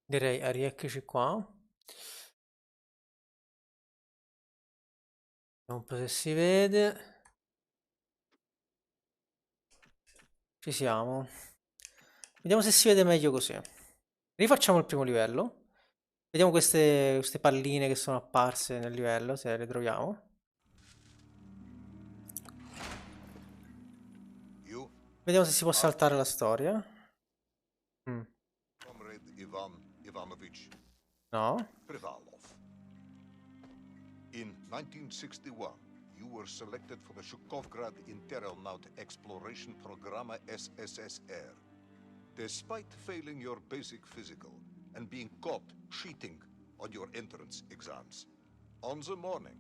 Direi rieccoci qua. Vediamo un po' se si vede. Ci siamo. Vediamo se si vede meglio così. Rifacciamo il primo livello. Vediamo queste palline che sono apparse nel livello, se le troviamo. You Vediamo se si può saltare Parte, la storia. Mm, Comrade Ivan Ivanovich no. Privalov. In 1961, you were selected for the Shukovgrad Interonaut Exploration Program SSSR. Despite failing your basic physical and being caught cheating on your entrance exams, on the morning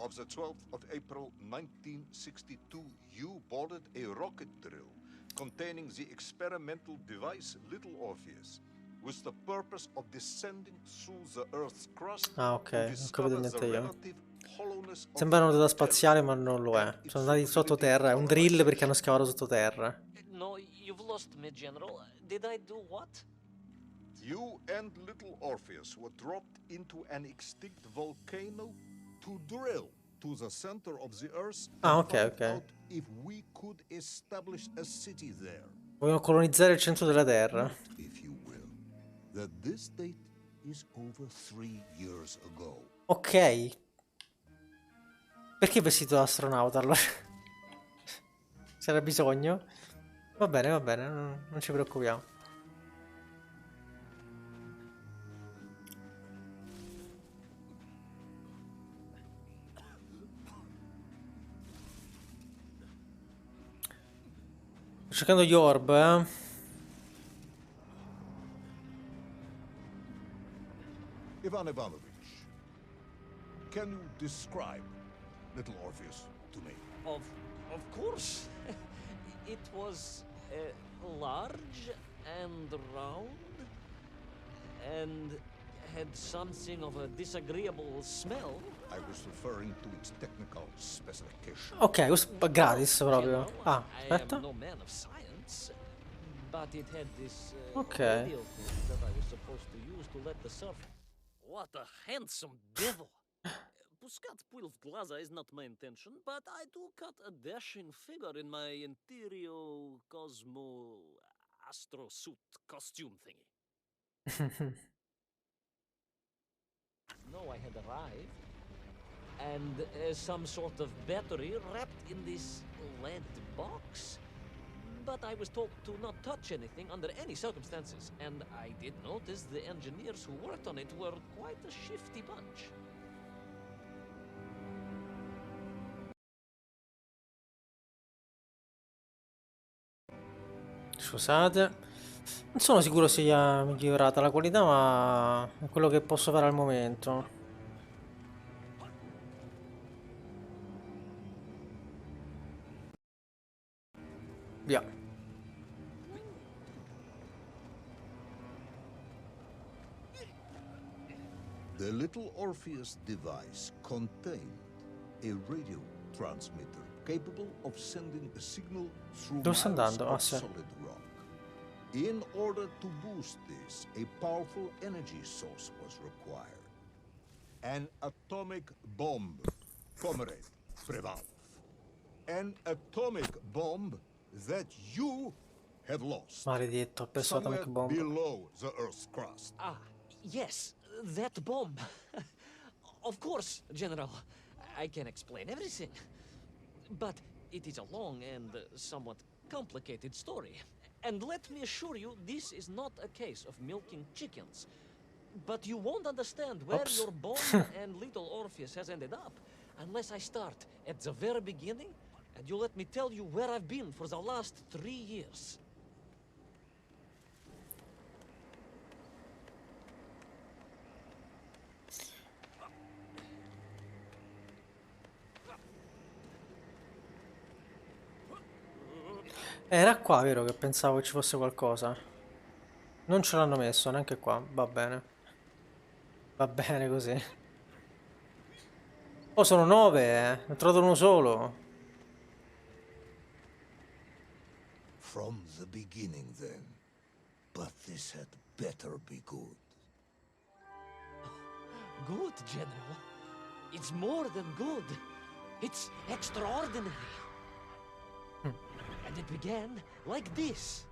of the 12th of April 1962, you boarded a rocket drill containing the experimental device Little Orpheus, with the purpose of descending through the Earth's crust Ah, to ok, non ho capito discover the niente io. relative hollowness of Sembra the una navata Earth spaziale, ma non lo and è. its Sono andati suitability sottoterra. È un for drill perché hanno annexation. scavato sottoterra. No, you've lost me, General. Did I do what? You and Little Orpheus were dropped into an extinct volcano to drill to the center of the Earth and Ah, ok, find ok. out if we could establish a city there. Vogliono colonizzare il centro della Terra. Note, if you will, that this date is over 3 years ago. Ok. Perché vestito da astronauta allora? C'era bisogno? Va bene, non ci preoccupiamo. Sto cercando gli orb, eh. Ivan Ivanovich, can you describe Little Orpheus to me? Of, of course. It was large and round and had something of a disagreeable smell. I was referring to its technical specification. Ok, questo è gratis proprio. General, Ah, I am aspetta. no man of science, but it had this Ok. radio thing that I was supposed to use to let the surf. What a handsome devil! Пускать пыль в глаза is not my intention, but I do cut a dashing figure in my interior cosmo astro suit costume thingy. No, I had arrived, and some sort of battery wrapped in this lead box. But I was told to not touch anything under any circumstances, and I did notice the engineers who worked on it were quite a shifty bunch. Scusate. Non sono sicuro sia migliorata la qualità, ma è quello che posso fare al momento. Via. The Little Orpheus device contained a radio transmitter capable of sending a signal through Dove sto miles andando? Ah, of sì. solid rock. In order to boost this, a powerful energy source was required. An atomic bomb, Comrade Prevalov. An atomic bomb that you have lost Maledetto, ho perso somewhere l'atomic bomb. below the Earth's crust. Ah, yes, that bomb. Of course, General. I can explain everything. But it is a long and somewhat complicated story. And let me assure you, this is not a case of milking chickens. But you won't understand where Oops. your bomb and little Orpheus has ended up unless I start at the very beginning and you let me tell you where I've been for the last 3 years. Era qua, vero, che pensavo ci fosse qualcosa. Non ce l'hanno messo, neanche qua. Va bene. Va bene così. Oh, sono 9, eh. Ne ho trovato uno solo. From the beginning, then. But this had better be good. Good, General. It's more than good. It's extraordinary. And it began like this.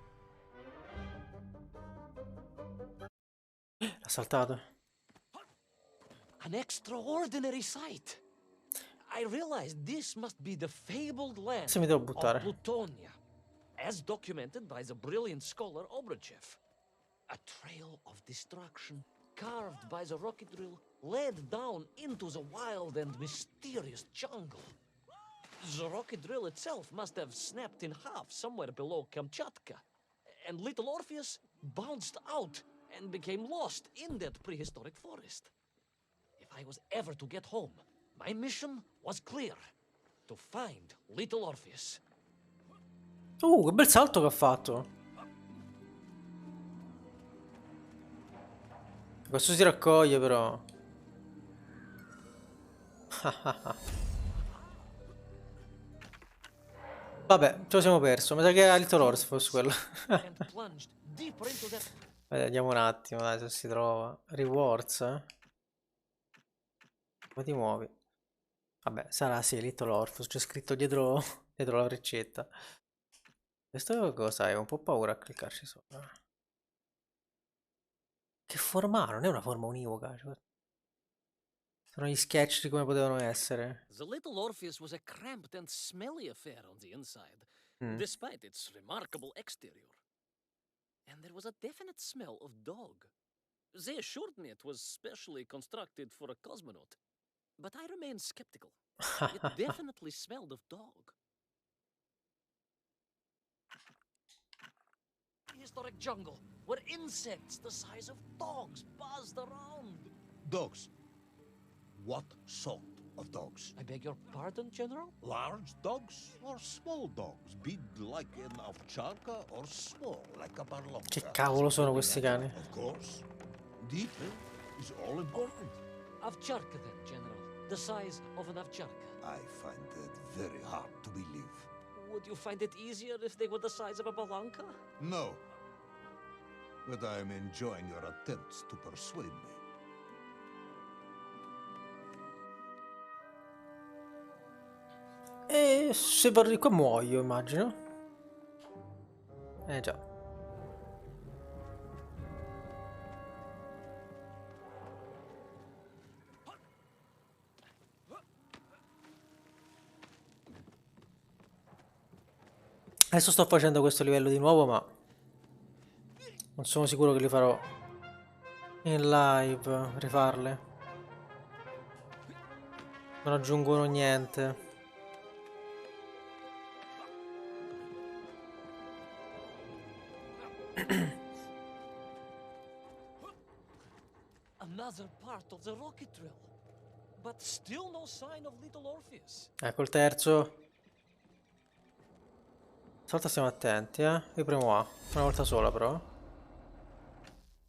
L'ha saltato. An extraordinary sight. I realized this must be the fabled land Se mi devo of buttare. Plutonia, as documented by the brilliant scholar Obruchev. A trail of destruction carved by the rocket drill led down into the wild and mysterious jungle. The rocket drill itself must have snapped in half somewhere below Kamchatka, and little Orpheus bounced out and became lost in that prehistoric forest. If I was ever to get home, my mission was clear: to find little Orpheus. Che bel salto che ha fatto. Questo si raccoglie però. Vabbè, ce lo siamo perso. Mi sa che era Little Orpheus quello. And plunged deeper into that. Vediamo un attimo, dai, se si trova. Rewards, eh? Come ti muovi? Vabbè, sarà sì, Little Orpheus. C'è scritto dietro, dietro la freccetta. Questo cosa è? Ho un po' paura a cliccarci sopra. Che forma ha? Non è una forma univoca. Cioè, sono gli sketch di come potevano essere. The little Orpheus was a cramped and smelly affair on the inside, Mm. despite its remarkable exterior. And there was a definite smell of dog. They assured me it was specially constructed for a cosmonaut, but I remained skeptical. It definitely smelled of dog. Prehistoric jungle where insects the size of dogs buzzed around. Dogs. What sort of dogs? I beg your pardon, General? Large dogs or small dogs? Big like an ovcharka or small like a barlonka? Che cavolo sono questi cani? Of course. Detail is all important. Ovcharka then, General. The size of an ovcharka. I find that very hard to believe. Would you find it easier if they were the size of a balanka? No. But I am enjoying your attempts to persuade me. E se vado di qua muoio, immagino. Già. Adesso sto facendo questo livello di nuovo, ma non sono sicuro che li farò in live, rifarle. Non aggiungono niente. Another part of the rocket drill. But still no sign of little Orpheus. Ecco il terzo. Stavolta stiamo attenti, Io premo A. Una volta sola però.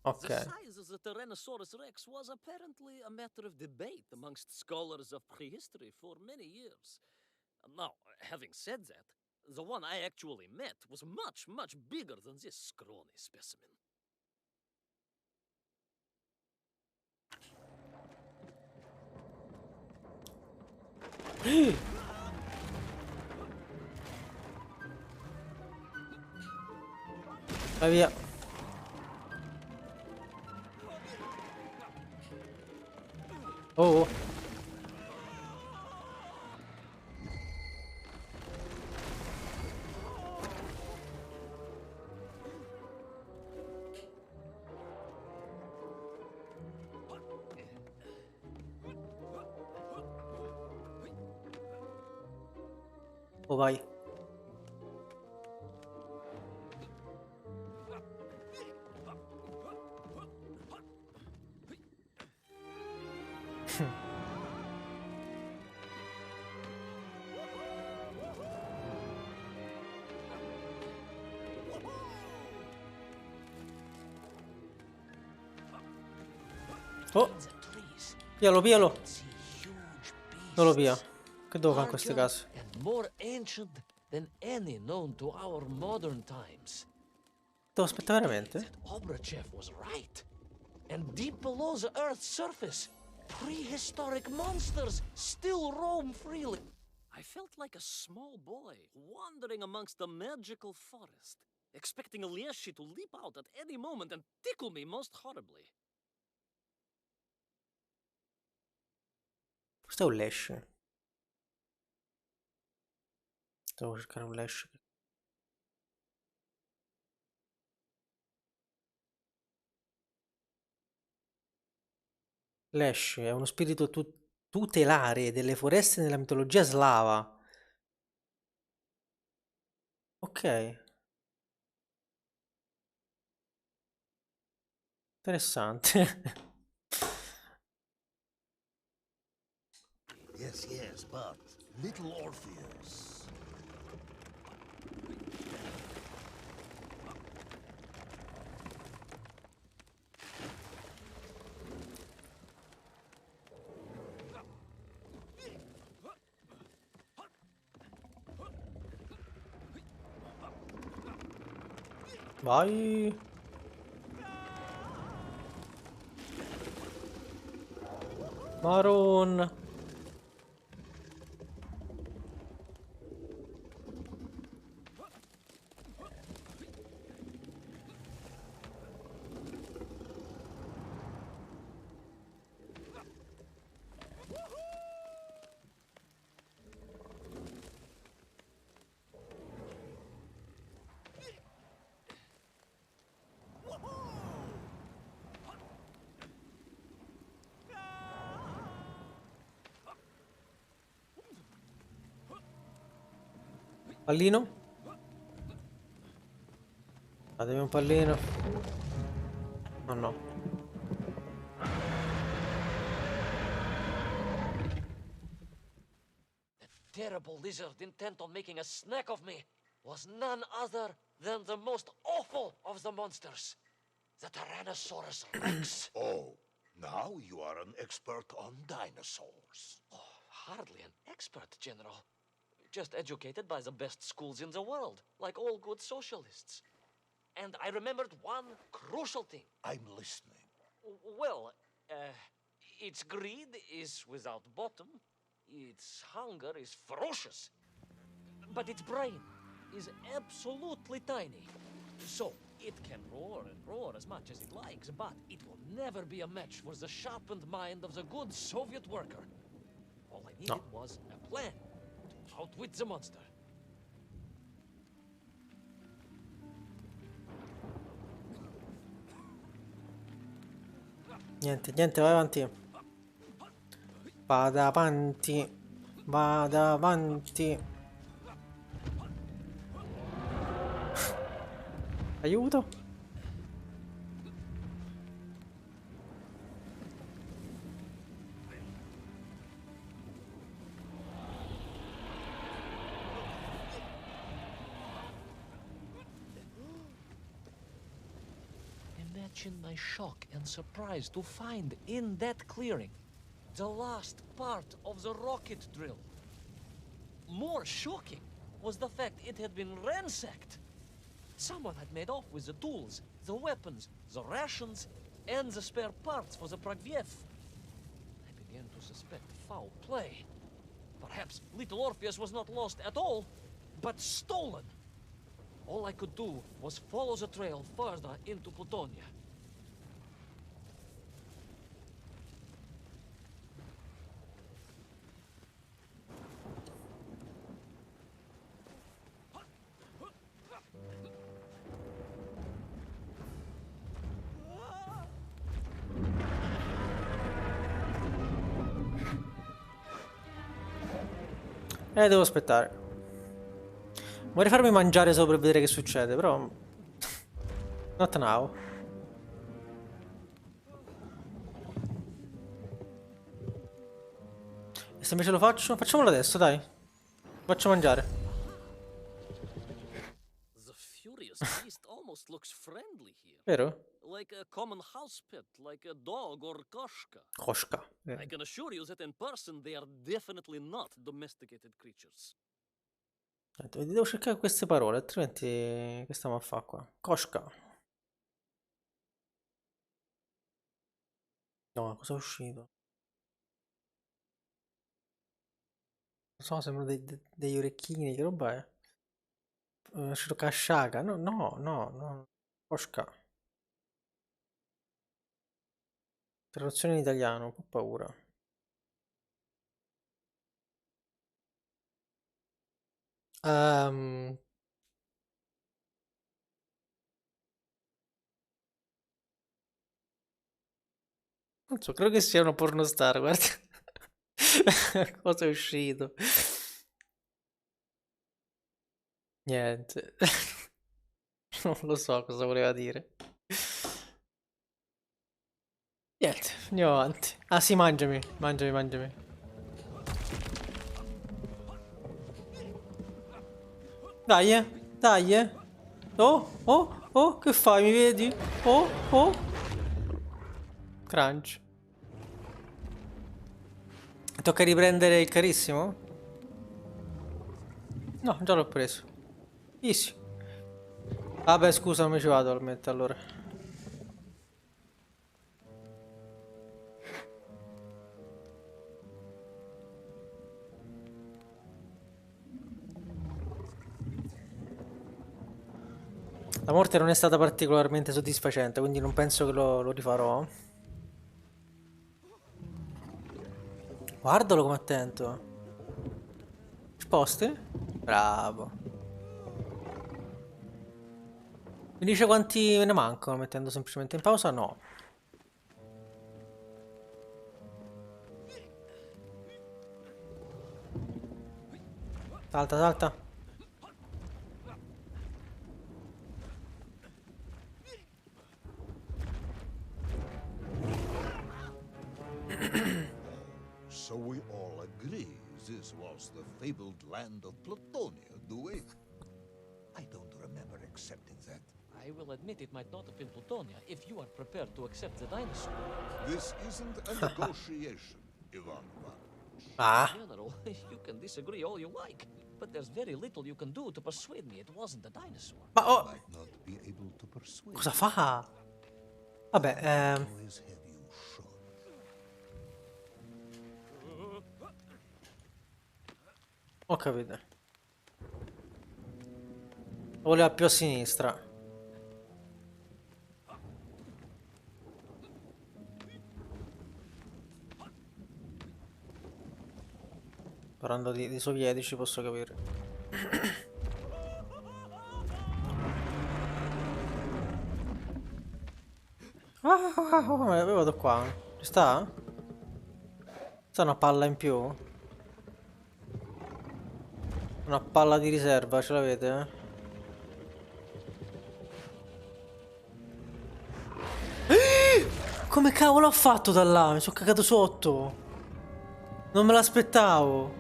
The Ok. size of the Tyrannosaurus Rex was apparently a matter of debate amongst scholars of prehistory for many years. Now, having said that, the one I actually met was much, much bigger than this scrawny specimen. Vai via. Oh. Oh, vai. Oh, In the trees, pialo, pialo. see huge Non lo beasts. via. Che devo fare in queste Larger case? and more ancient than any known to our modern times. Devo aspettare veramente? That Obruchev was right. And deep below the Earth's surface, Prehistoric monsters still roam freely. I felt like a small boy wandering amongst the magical forest, expecting a Lieschi to leap out at any moment and tickle me most horribly. Questo è un Lash. Devo cercare un Lash. Lash è uno spirito tutelare delle foreste nella mitologia slava. Ok, interessante. Yes, yes, but little Orpheus. Vai. Maron. Pallino. Datemi un pallino. Oh no. The terrible lizard intent on making a snack of me was none other than the most awful of the monsters, the Tyrannosaurus Rex. Oh, now you are an expert on dinosaurs. Oh, hardly an expert, General. Just educated by the best schools in the world, like all good socialists. And I remembered one crucial thing. I'm listening. Well, its greed is without bottom, its hunger is ferocious, but its brain is absolutely tiny. So, it can roar and roar as much as it likes, but it will never be a match for the sharpened mind of the good Soviet worker. All I needed No. was a plan to outwit the monster. Niente, niente, vai avanti. Vada avanti. Vada avanti. Aiuto. Imagine my shock and surprise to find in that clearing the last part of the rocket drill. More shocking was the fact it had been ransacked. Someone had made off with the tools, the weapons, the rations, and the spare parts for the Pragviev. I began to suspect foul play. Perhaps little Orpheus was not lost at all, but stolen. All I could do was follow the trail further into Plutonia. Devo aspettare. Vorrei farmi mangiare solo per vedere che succede, però... Not now. E se invece lo faccio? Facciamolo adesso, dai. Faccio mangiare. The furious beast almost looks friendly here. Vero? Like a common house pet, like a dog or koshka. Cosca. I can assure you that in person they are definitely not domesticated creatures. Devo cercare queste parole, altrimenti che stiamo a fare qua? Cosca. No, cosa è uscito? so, sembrano degli orecchini, che roba è? Shirokashaka, no, no, no, no. Osca. Traduzione in italiano, un po' paura. Ehm, non so, credo che sia una pornostar, guarda. Cosa è uscito? Niente. Non lo so cosa voleva dire. Niente, andiamo avanti. Ah sì, mangiami, mangiami, mangiami. Dai, dai, eh. Oh, oh, oh, che fai, mi vedi? Oh, oh. Crunch. Tocca riprendere il carissimo? No, già l'ho preso. Easy. Vabbè, scusa, non mi ci vado al metto allora. La morte non è stata particolarmente soddisfacente, quindi non penso che lo rifarò. Guardalo come attento. Sposti? Bravo. Mi dice quanti me ne mancano mettendo semplicemente in pausa? No. Salta, salta. So we all agree this was the fabled land of Plutonia, do we? I don't remember accepting that. I will admit it might not have been Plutonia if you are prepared to accept the dinosaur. This isn't a negotiation, Ivan Ivanovich. Ah. General, you can disagree all you like, but there's very little you can do to persuade me it wasn't a dinosaur. Ma oh, Might not be able to persuade. cosa fa? Vabbè, Always have you shot. ho capito. Lo voleva più a sinistra. Parlando di sovietici, posso capire. Io vado qua. Ci sta? Sta una palla in più? Una palla di riserva, ce l'avete? Come cavolo ho fatto da là? Mi sono cagato sotto. Non me l'aspettavo.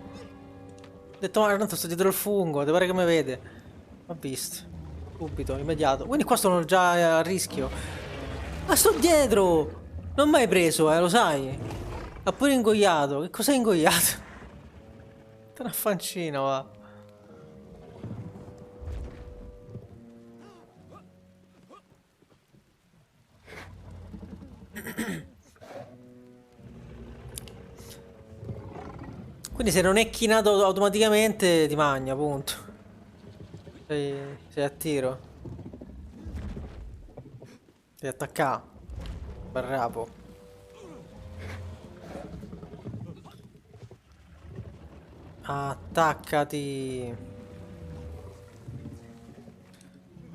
Ho detto, ma tanto sto dietro il fungo, ti pare che mi vede. Ho visto. Subito, immediato. Quindi qua sono già a rischio. Ma sto dietro! Non mi hai preso, lo sai. Ha pure ingoiato. Che cos'hai ingoiato? Te una fancina, va. Quindi se non è chinato automaticamente ti magna, punto. Sei a tiro. Sei attaccato. Barrapo. Attaccati.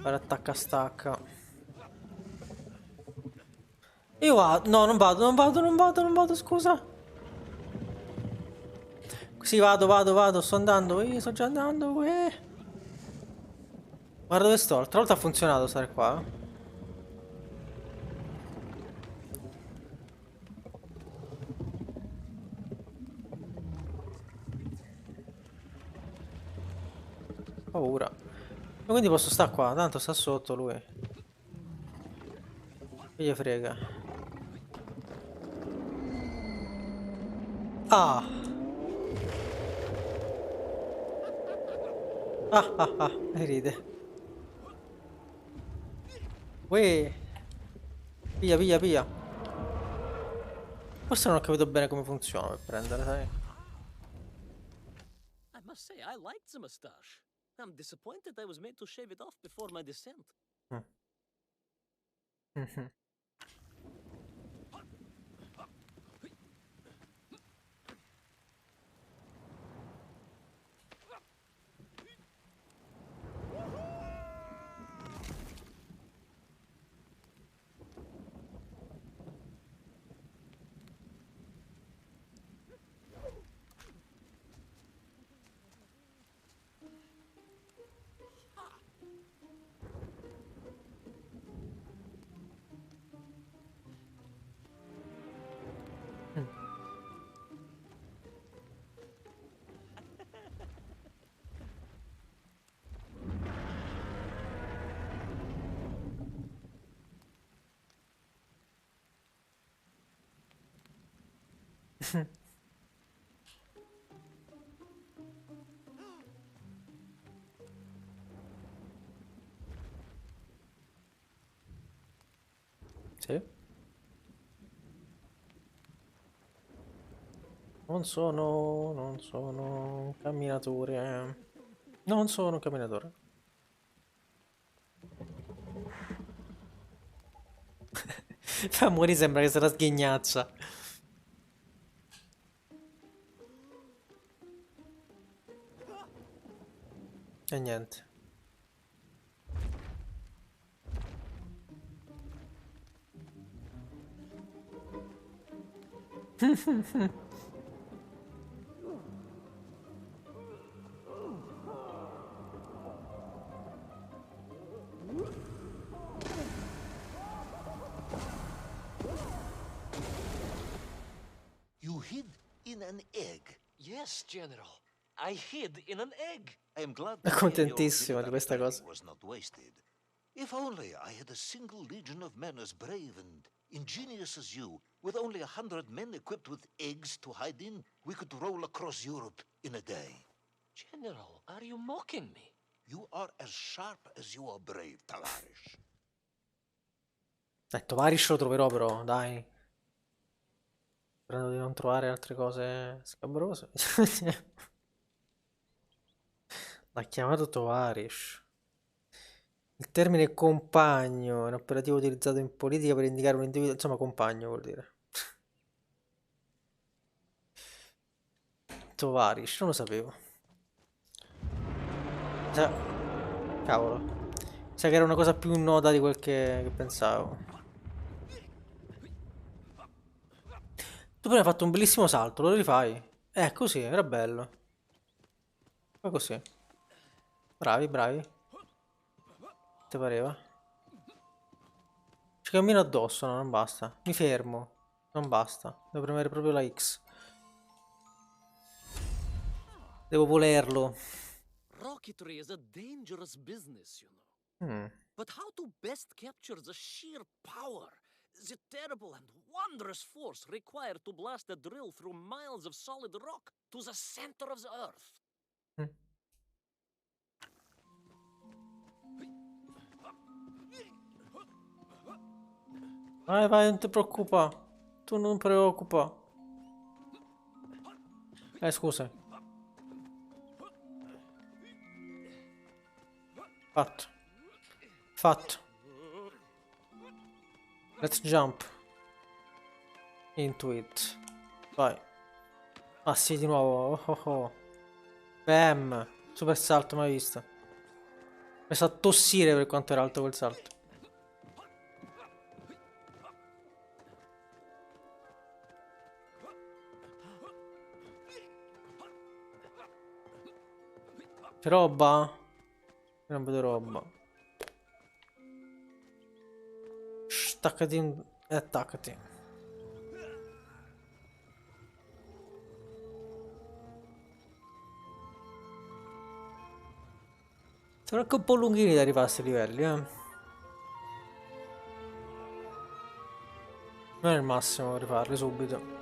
Fare attacca stacca. Io vado. No, non vado, non vado, non vado, non vado, scusa. Sì, vado, sto andando, sto già andando, Guarda dove sto, l'altra volta ha funzionato stare qua. Paura. Ma quindi posso stare qua, tanto sta sotto lui. Che gli frega. Ah! E ride. Uè. Piglia, piglia, piglia. Forse non ho capito bene come funziona per prendere, sai? must say, I liked the mustache. I'm disappointed I was made to shave it off before my descent. Mm. Mhm. Mm. Sì. Non sono un camminatore. Non sono un camminatore. Fa morire, sembra che se la sghignaccia. E niente. You hid in an egg. Yes, General. I hid in an egg. I am glad È to hear your contentissimo di military questa training cosa. was not wasted. If only I had a single legion of men as brave and ingenious as you, with only 100 men equipped with eggs to hide in, we could roll across Europe in a day. General, are you mocking me? You are as sharp as you are brave, Tavarish. Tovarish lo troverò però, dai. Spero di non trovare altre cose scabrose. L'ha chiamato Tovarish. Il termine compagno è un operativo utilizzato in politica per indicare un individuo. Insomma, compagno vuol dire. Tovarish, non lo sapevo. Sa- Cavolo. Sa che era una cosa più nota di quel che pensavo. Tu prima hai fatto un bellissimo salto, lo rifai? Così, era bello. Poi così. Bravi, bravi. Ti pareva? Ci cammino addosso, no, non basta. Mi fermo. Non basta. Devo premere proprio la X. Devo volerlo. Rocketry is a dangerous business, you know. Mm. But how to best capture the sheer power, the terrible and wondrous force required to blast a drill through miles of solid rock to the center of the Earth? Mm. Vai, vai, non ti preoccupa. Tu non preoccupa. Scusa. Fatto. Fatto. Let's jump. Into it. Vai. Ah sì, di nuovo. Oh, oh, oh. Bam. Super salto mai visto. Mi sa tossire per quanto era alto quel salto. C'è roba? Io non vedo roba. Staccati e attaccati. Sono anche un po' lunghini da arrivare a questi livelli, Non è il massimo rifarli subito.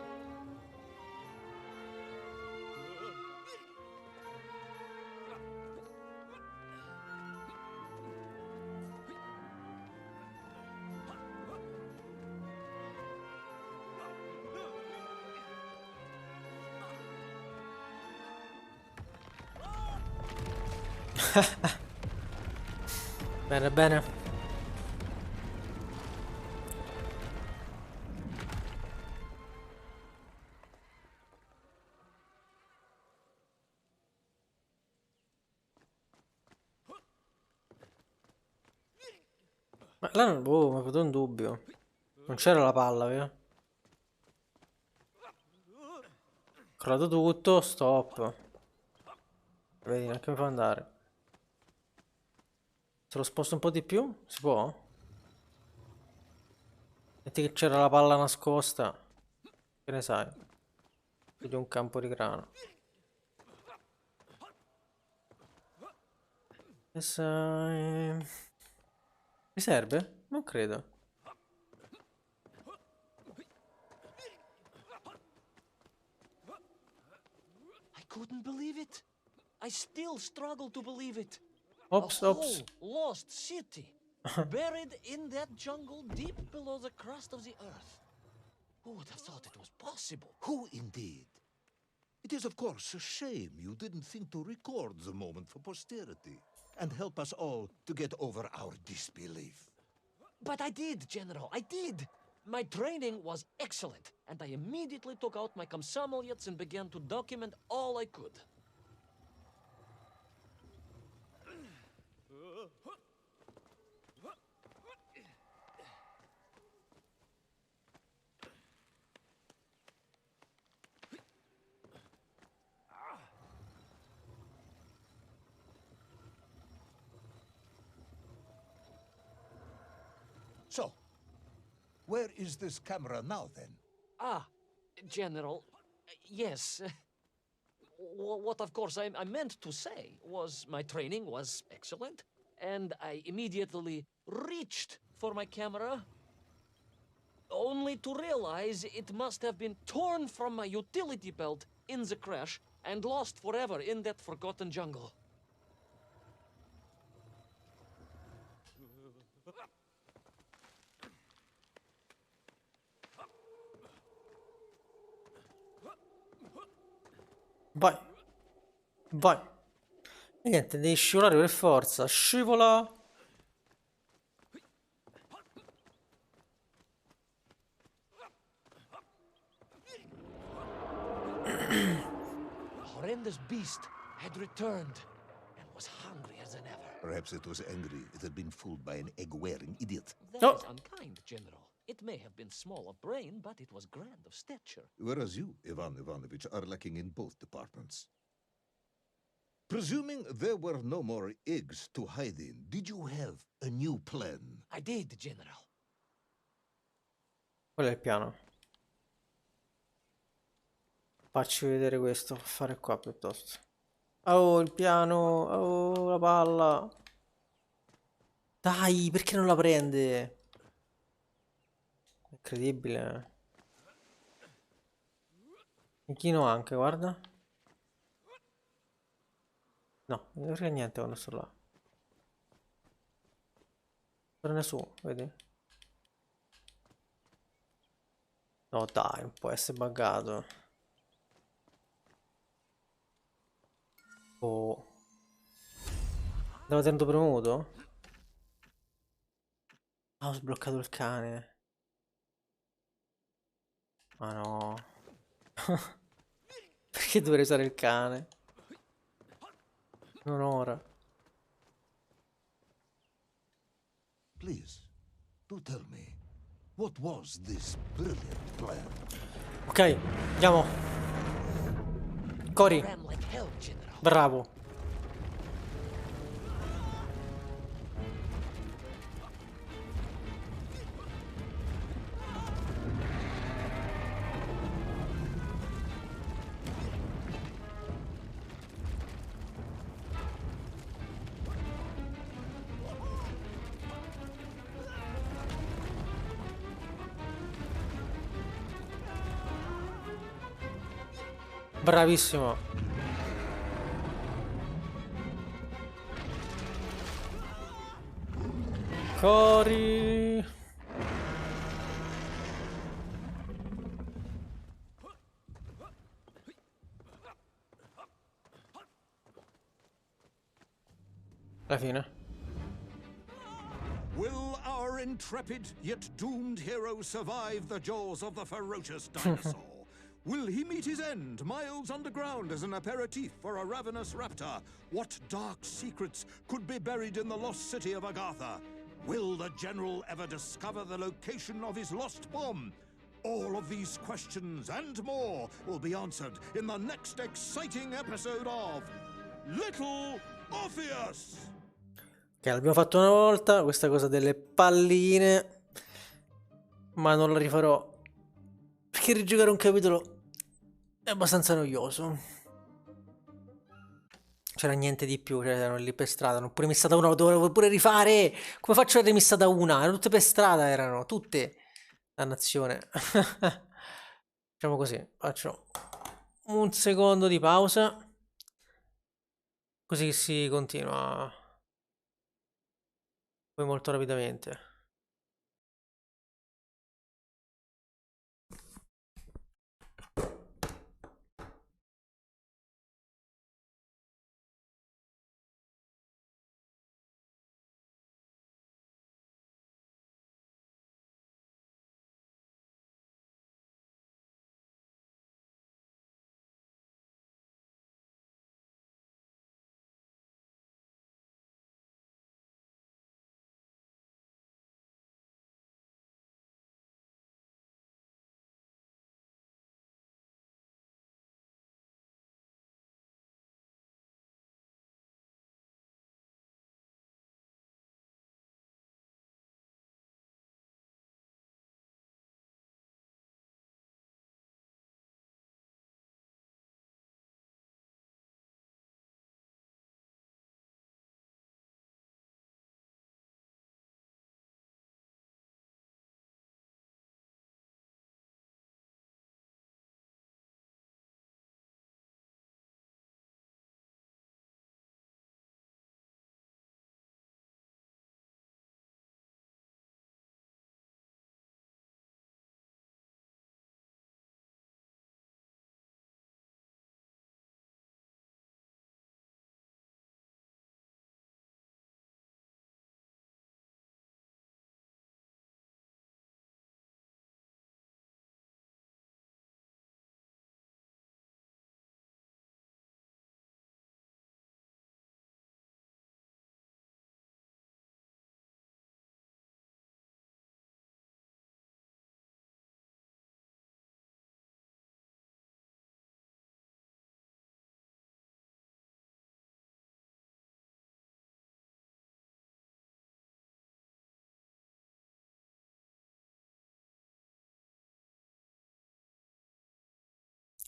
Bene, bene. Ma là non... Oh, mi ha avuto un dubbio. Non c'era la palla, vero? Crollato tutto, stop. Vedi, neanche mi fa andare. Se lo sposto un po' di più? Si può? Metti che c'era la palla nascosta. Che ne sai? Più di un campo di grano. Che sai... Mi serve? Non credo. I couldn't believe it. I still struggle to believe it. A Ops, ops. whole lost city, buried in that jungle deep below the crust of the earth. Who would have thought it was possible? Who indeed? It is, of course, a shame you didn't think to record the moment for posterity and help us all to get over our disbelief. But I did, General, I did. My training was excellent, and I immediately took out my komsomolets and began to document all I could. So, where is this camera now, then? Ah, General, yes. What, of course, I meant to say was my training was excellent, and I immediately reached for my camera, only to realize it must have been torn from my utility belt in the crash and lost forever in that forgotten jungle. Vai. Vai. E niente, devi scivolare per forza. Scivola. The horrendous beast had returned and was hungrier than ever. Perhaps it was angry it had been fooled by an egg-wearing idiot. That Oh. is unkind, General. It may have been small of brain, but it was grand of stature. Whereas you, Ivan Ivanovich, are lacking in both departments. Presuming there were no more eggs to hide in, did you have a new plan? I did, General. Qual è il piano? Facci vedere questo. Fare qua piuttosto. Oh, il piano. Oh, la palla. Dai, perché non la prende? Incredibile. Inchino anche, guarda. No, non frega niente quando sto là. Torna su, vedi? No, dai, non può essere buggato. Oh. Devo tenere premuto? Ah, ho sbloccato il cane. Ma no. Perché dovrei usare il cane? Non ora. Please, do tell me, what was this brilliant plan? Ok, andiamo. Cori, Ran like hell, General. bravo. Bravissimo. Cori. alla fine. Will our intrepid yet doomed hero survive the jaws of the ferocious dinosaur? Will he meet his end, miles underground as an aperitif for a ravenous raptor? What dark secrets could be buried in the lost city of Agatha? Will the general ever discover the location of his lost bomb? All of these questions and more will be answered in the next exciting episode of Little Orpheus! Ok, l'abbiamo fatto una volta, questa cosa delle palline, ma non la rifarò, perché rigiocare un capitolo è abbastanza noioso. C'era niente di più, cioè erano lì per strada, non pure missata una, lo dovevo pure rifare! Come faccio a missata una? Erano tutte per strada, erano, tutte! Dannazione. Facciamo così, faccio un secondo di pausa, così si continua poi molto rapidamente.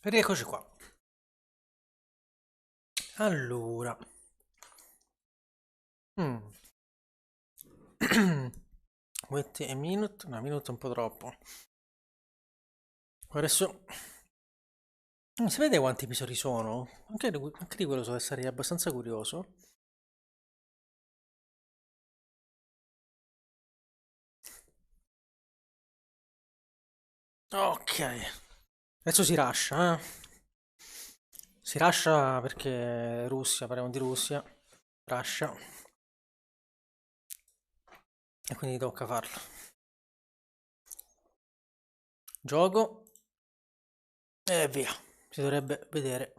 Rieccoci qua. Allora. Wait a minute, una minuto è un po' troppo. Adesso non si vede quanti episodi sono? Anche di quello sarei abbastanza curioso. Ok, adesso si rascia, eh? Si rascia perché Russia, parliamo di Russia, rascia, e quindi tocca farlo. Gioco e via, si dovrebbe vedere.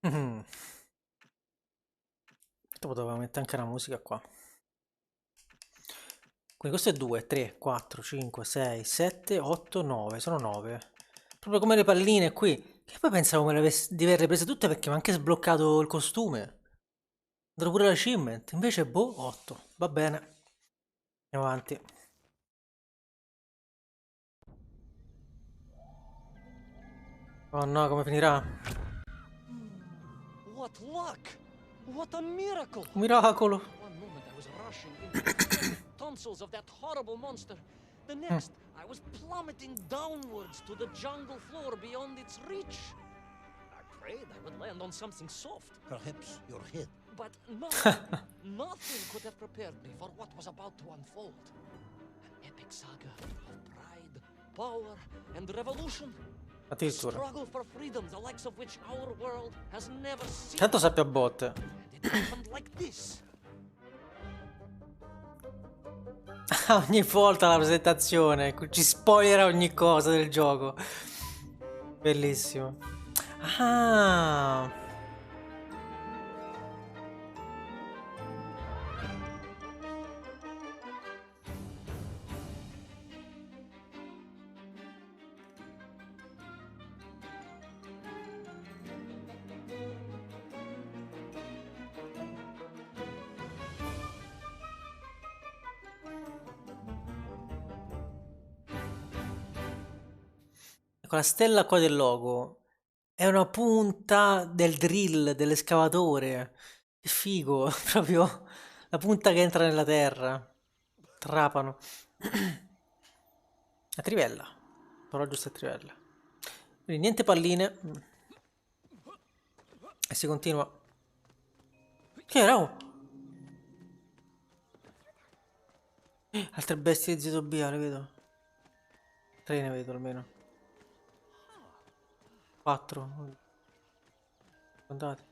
Mhm. Dopo dovevo mettere anche la musica qua. Quindi questo è 2, 3, 4, 5, 6, 7, 8, 9, sono 9. Proprio come le palline qui. Che poi pensavo di averle prese tutte perché mi ha anche sbloccato il costume. Andrò pure l'achievement. Invece, boh, 8. Va bene. Andiamo avanti. Oh no, come finirà? What luck! What a miracle! Un miracolo. One moment I was rushing into the stomach tonsils of that horrible monster. The next, I was plummeting downwards to the jungle floor beyond its reach. I prayed I would land on something soft, Perhaps your head. but nothing could have prepared me for what was about to unfold. An epic saga of pride, power, and revolution. Addirittura. Struggle for freedom, the likes of which our world has never seen. Tanto sappia a botte. And it happened like this. Ogni volta la presentazione ci spoilerà ogni cosa del gioco. Bellissimo. Ah. Ecco, la stella qua del logo è una punta del drill, dell'escavatore. Che figo, proprio la punta che entra nella terra. Trapano. La trivella. Però giusta trivella. Quindi niente palline. E si continua. Che era? Oh? Altre bestie di zio Tobia, le vedo. 3 ne vedo almeno. 4. Andate.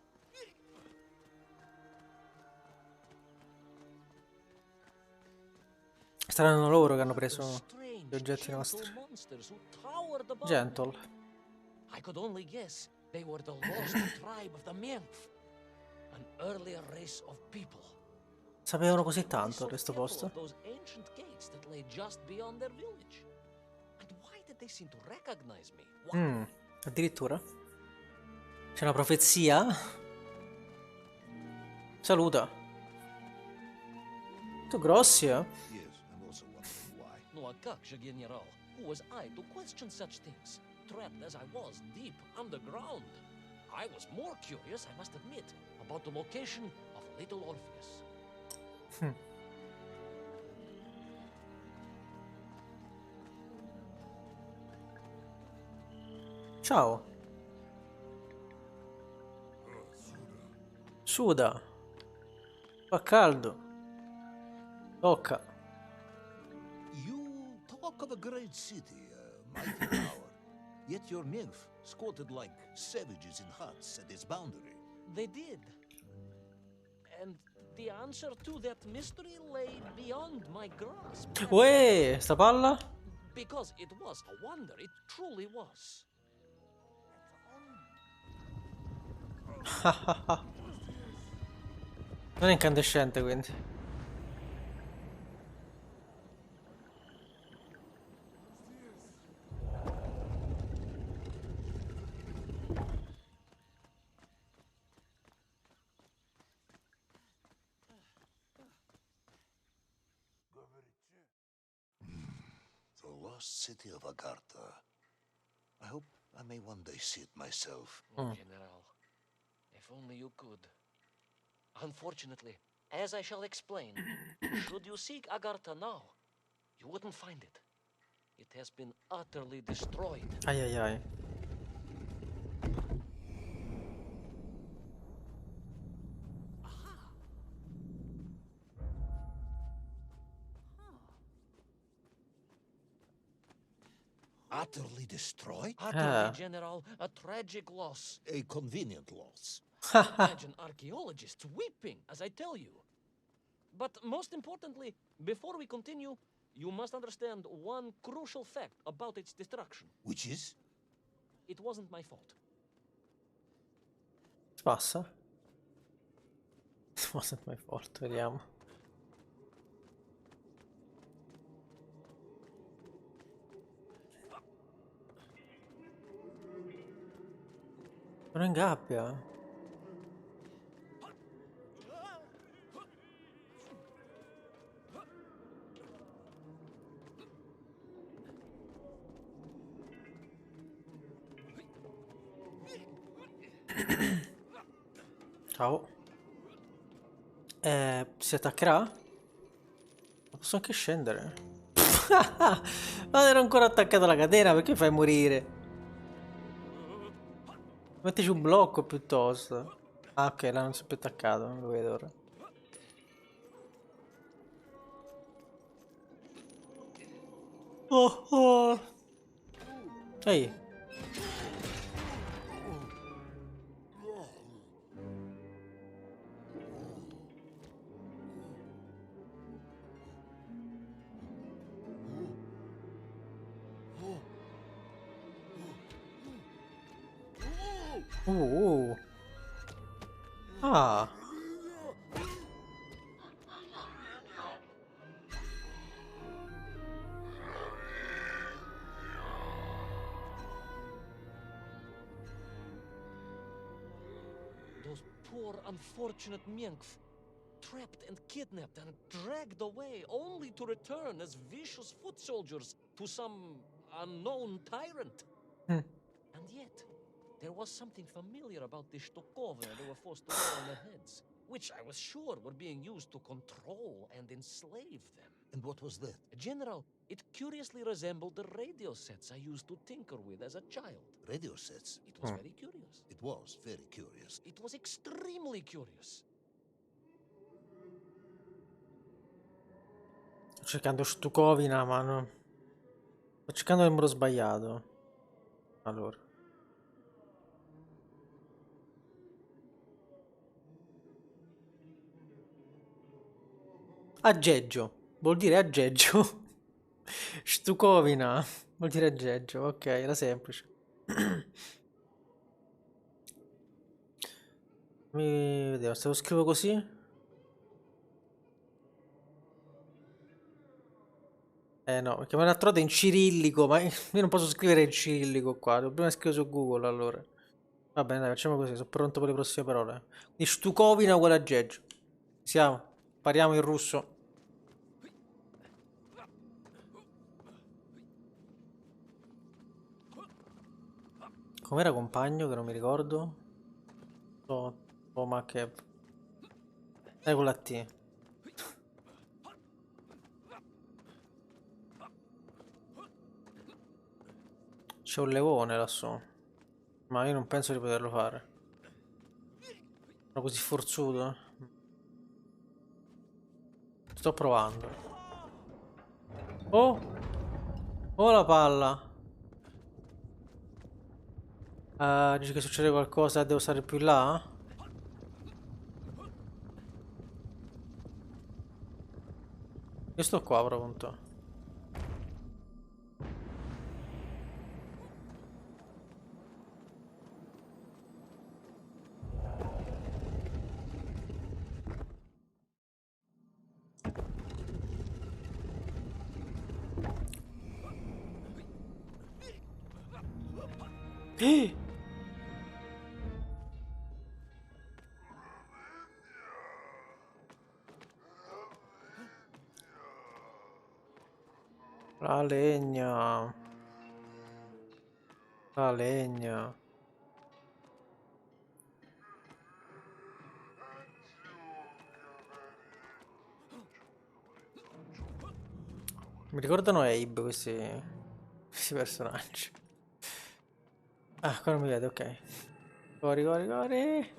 Saranno loro che hanno preso gli oggetti nostri. Gentle. I could only guess they were the lost tribe of the Menf, an earlier race of people. Sapevano così tanto questo posto? Those ancient gates that lay just beyond their village. And why did they seem to recognize me? Why? Addirittura. C'è una profezia? Saluta. Tu grossi, eh? Yes, I'm also wondering why. No, General. Who was I to question such things? Trapped as I was deep underground. I was more curious, I must admit, about the location of little Orpheus. Ciao. Suda. Fa caldo. Tocca. You talk of a great city, a mighty power. Yet your nymph squatted like savages in huts at its boundary. They did. And the answer to that mystery lay beyond my grasp. Uè, sta palla? Because it was a wonder, it truly was. Non è incandescente, quindi. The lost city of Agartha. I hope I may one day see it myself. General, if only you could. Unfortunately, as I shall explain, should you seek Agartha now, you wouldn't find it. It has been utterly destroyed. Ai ai ai. Utterly destroyed? Utterly, General, a tragic loss. A convenient loss. Imagine archaeologists weeping as I tell you. But most importantly, before we continue, you must understand one crucial fact about its destruction. Which is? It wasn't my fault. Passa. It wasn't my fault, vediamo. Sono in gabbia. Ciao. Si attaccherà? Ma posso anche scendere. Ma ero ancora attaccato alla catena, perché fai morire? Mettici un blocco piuttosto. Ah, ok, là non si è più attaccato, non lo vedo ora. Oh, oh. Ehi. Uh. Ah. Those poor, unfortunate Minkf, trapped and kidnapped and dragged away, only to return as vicious foot soldiers to some unknown tyrant. Mm. And yet, there was something familiar about the Shtukovina they were forced to wear on their heads, which I was sure were being used to control and enslave them. And what was that? General, it curiously resembled the radio sets I used to tinker with as a child. Radio sets. It was very curious. It was very curious. It was extremely curious. Sto cercando Shtukovina, ma no. Sto cercando il numero sbagliato. Allora. Aggeggio. Vuol dire aggeggio. Shtukovina. Vuol dire aggeggio. Ok, era semplice. Vediamo, se lo scrivo così. No, perché me l'ha trovato in cirillico, ma io non posso scrivere in cirillico qua, devo prima scrivere su Google allora. Va bene, dai, facciamo così, sono pronto per le prossime parole. Di Shtukovina uguale aggeggio. Siamo, pariamo in russo. Com'era compagno che non mi ricordo? Ma che... Dai con la T. C'è un leone lassù. Ma io non penso di poterlo fare. Sono così forzuto. Sto provando. Oh! Oh la palla! Dici che succede qualcosa e devo stare più in là? Io sto qua, appunto. La legna. La legna. Mi ricordano Abe questi personaggi. Ah, qua non mi vede, ok. Corri, corri, corri.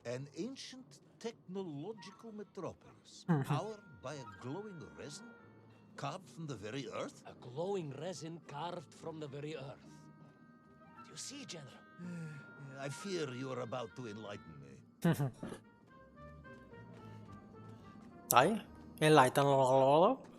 An ancient technological metropolis, powered by a glowing resin carved from the very earth? A glowing resin carved from the very earth. Do you see, General? I fear you are about to enlighten me. Dai, enlightenlo.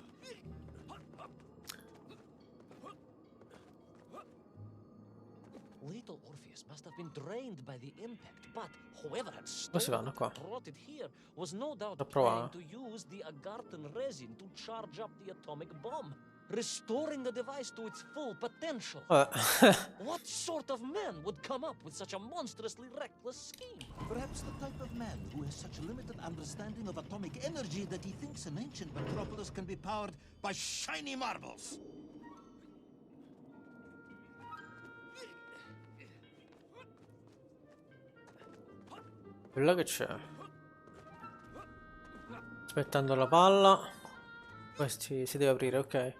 Little Orpheus must have been drained by the impact, but whoever had Dove si vanno stolen qua? and brought it here was no doubt Da planning provare. to use the agarthan resin to charge up the atomic bomb, restoring the device to its full potential. What sort of man would come up with such a monstrously reckless scheme? Perhaps the type of man who has such limited understanding of atomic energy that he thinks an ancient metropolis can be powered by shiny marbles. Quello che c'è. Aspettando la palla. Questi si deve aprire, ok.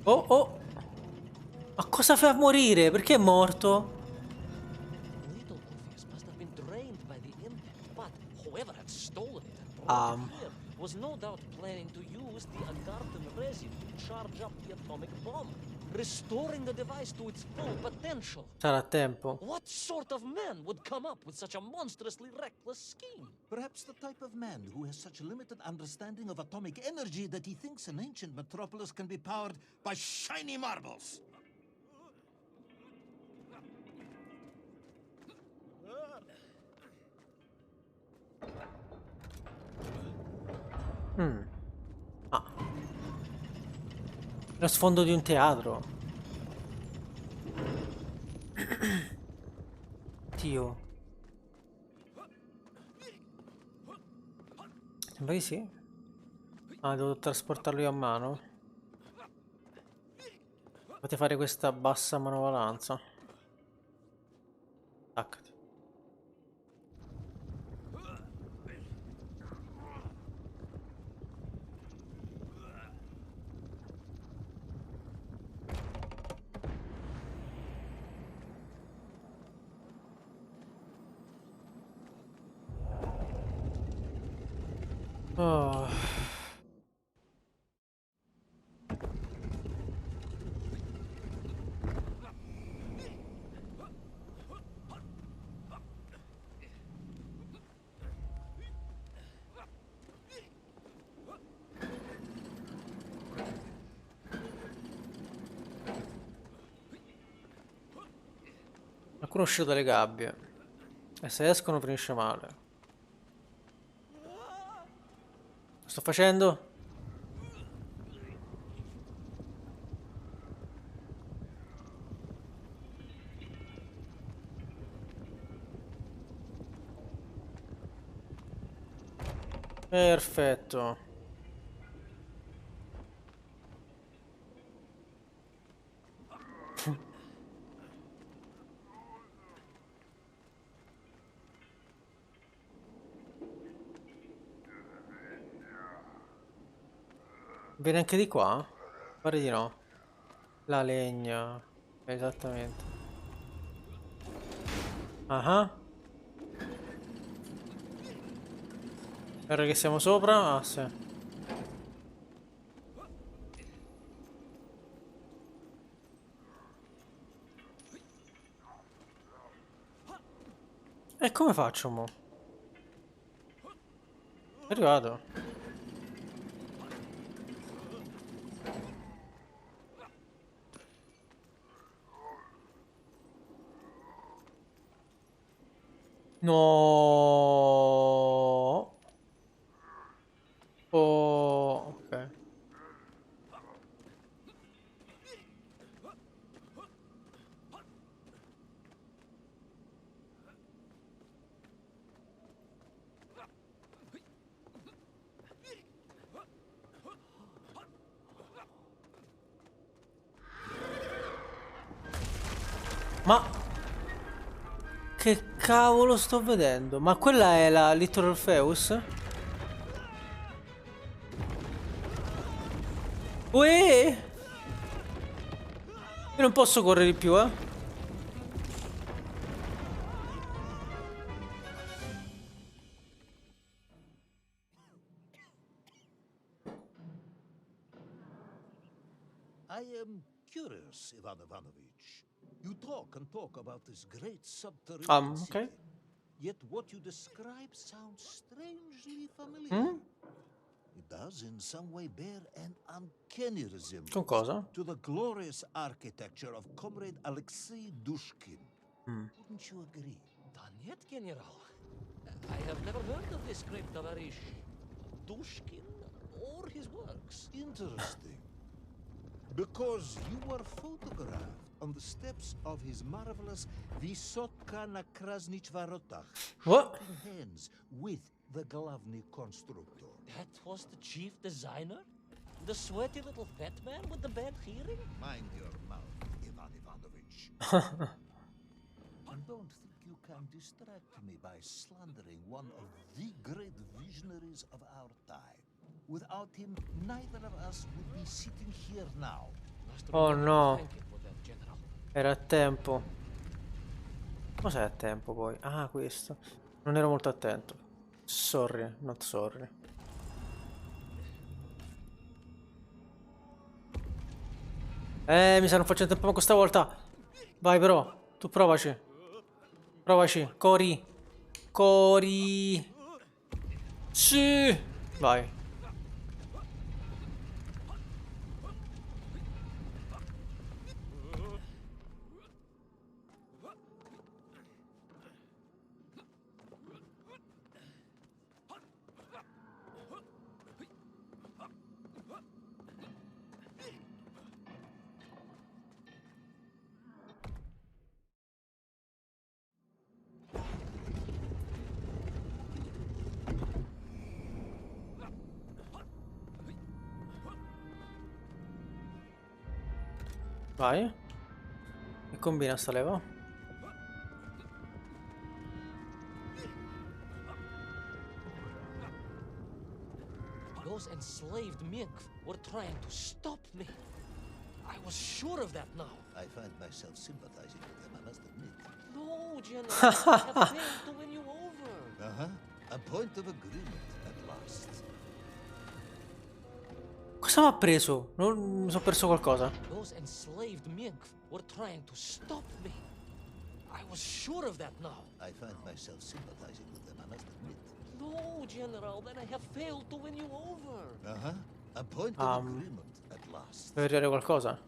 Oh, oh. Ma cosa fa morire? Perché è morto? Little Orpheus by the impact, but whoever had stolen it and brought it here was no doubt planning to use the agarthan resin to charge up the atomic bomb, restoring the device to its full potential. Sarà tempo. What sort of man would come up with such a monstrously reckless scheme? Perhaps the type of man who has such limited understanding of atomic energy that he thinks an ancient metropolis can be powered by shiny marbles. Ah. Lo sfondo di un teatro. Dio. Sembra di sì. Ah, devo trasportarlo io a mano. Potete fare questa bassa manovalanza. Attaccati. Oh. Qualcuno è uscito dalle gabbie. E se escono finisce male. Lo sto facendo? Perfetto. Viene anche di qua? Pare di no. La legna. Esattamente. Ah. Ora che siamo sopra? Ah, sì. E come faccio mo? È arrivato. No. Oh, ok. Ma che cavolo sto vedendo? Ma quella è la Little Orpheus? Uè! Io non posso correre di più, eh? I am curious, Ivan Ivanovich. You talk and talk about this great subterranean Ok. city. Yet what you describe sounds strangely familiar. It does in some way bear an uncanny Con resemblance cosa? to the glorious architecture of Comrade Alexei Dushkin. Wouldn't you agree? Done yet, General? I have never heard of this great Tavarish Dushkin or his works. Interesting. Because you were photographed on the steps of his marvelous Vysotka na Krasnich Varotach, What? shaking hands with the Glavny constructor. That was the chief designer? The sweaty little fat man with the bad hearing? Mind your mouth, Ivan Ivanovich. And don't think you can distract me by slandering one of the great visionaries of our time. Without him, neither of us would be sitting here now. Oh no. Thank you for that, General. Era a tempo. Cos'è a tempo poi? Ah, questo. Non ero molto attento. Sorry, not sorry. Mi stanno facendo tempo questa volta. Vai però, tu provaci. Provaci, Cori. Cori. Sì. Vai. Vai. E combina sta leva. Those enslaved mink were trying to stop me. I was sure of that now. I find myself sympathizing with them, I must admit. No, General, I have failed to win you over. A point of agreement at last. Cosa mi ha preso? Non mi sono perso qualcosa. Those enslaved mink were trying to stop me. I was sure of that now. I find myself sympathizing with them, I must admit. No, General, then I have failed to win you over. A point of agreement at last. Devo arrivare qualcosa?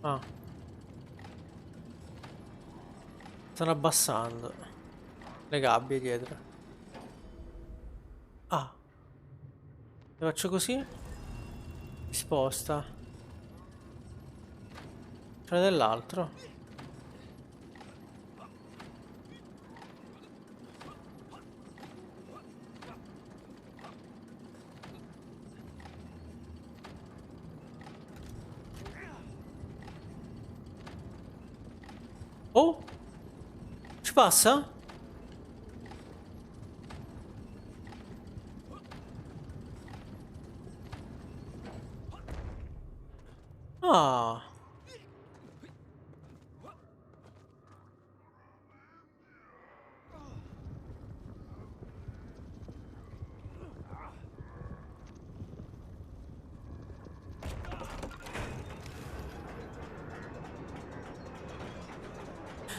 Ah. Stanno abbassando le gabbie dietro. Ah. Se faccio così si sposta. C'è dell'altro. Oh! Ci passa? Ah.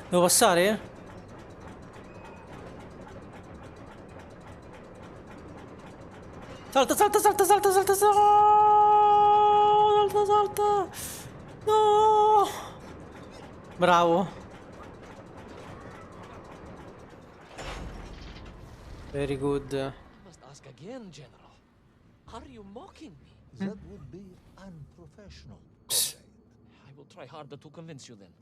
Devo passare? Salta, salta, salta, salta, salta, salta, salta, salta. No. Bravo. Very good. I must ask again, General. Are you mocking me? That would be unprofessional, comrade. I will try harder to convince you then.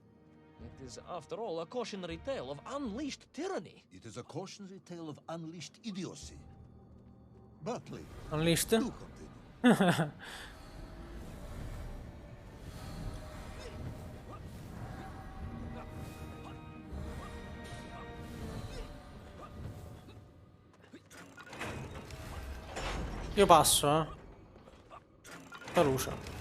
It is, after all, a cautionary tale of unleashed tyranny. It is a cautionary tale of unleashed idiocy. Bartley, Unleashed? do continue. Io passo, eh. Talucia.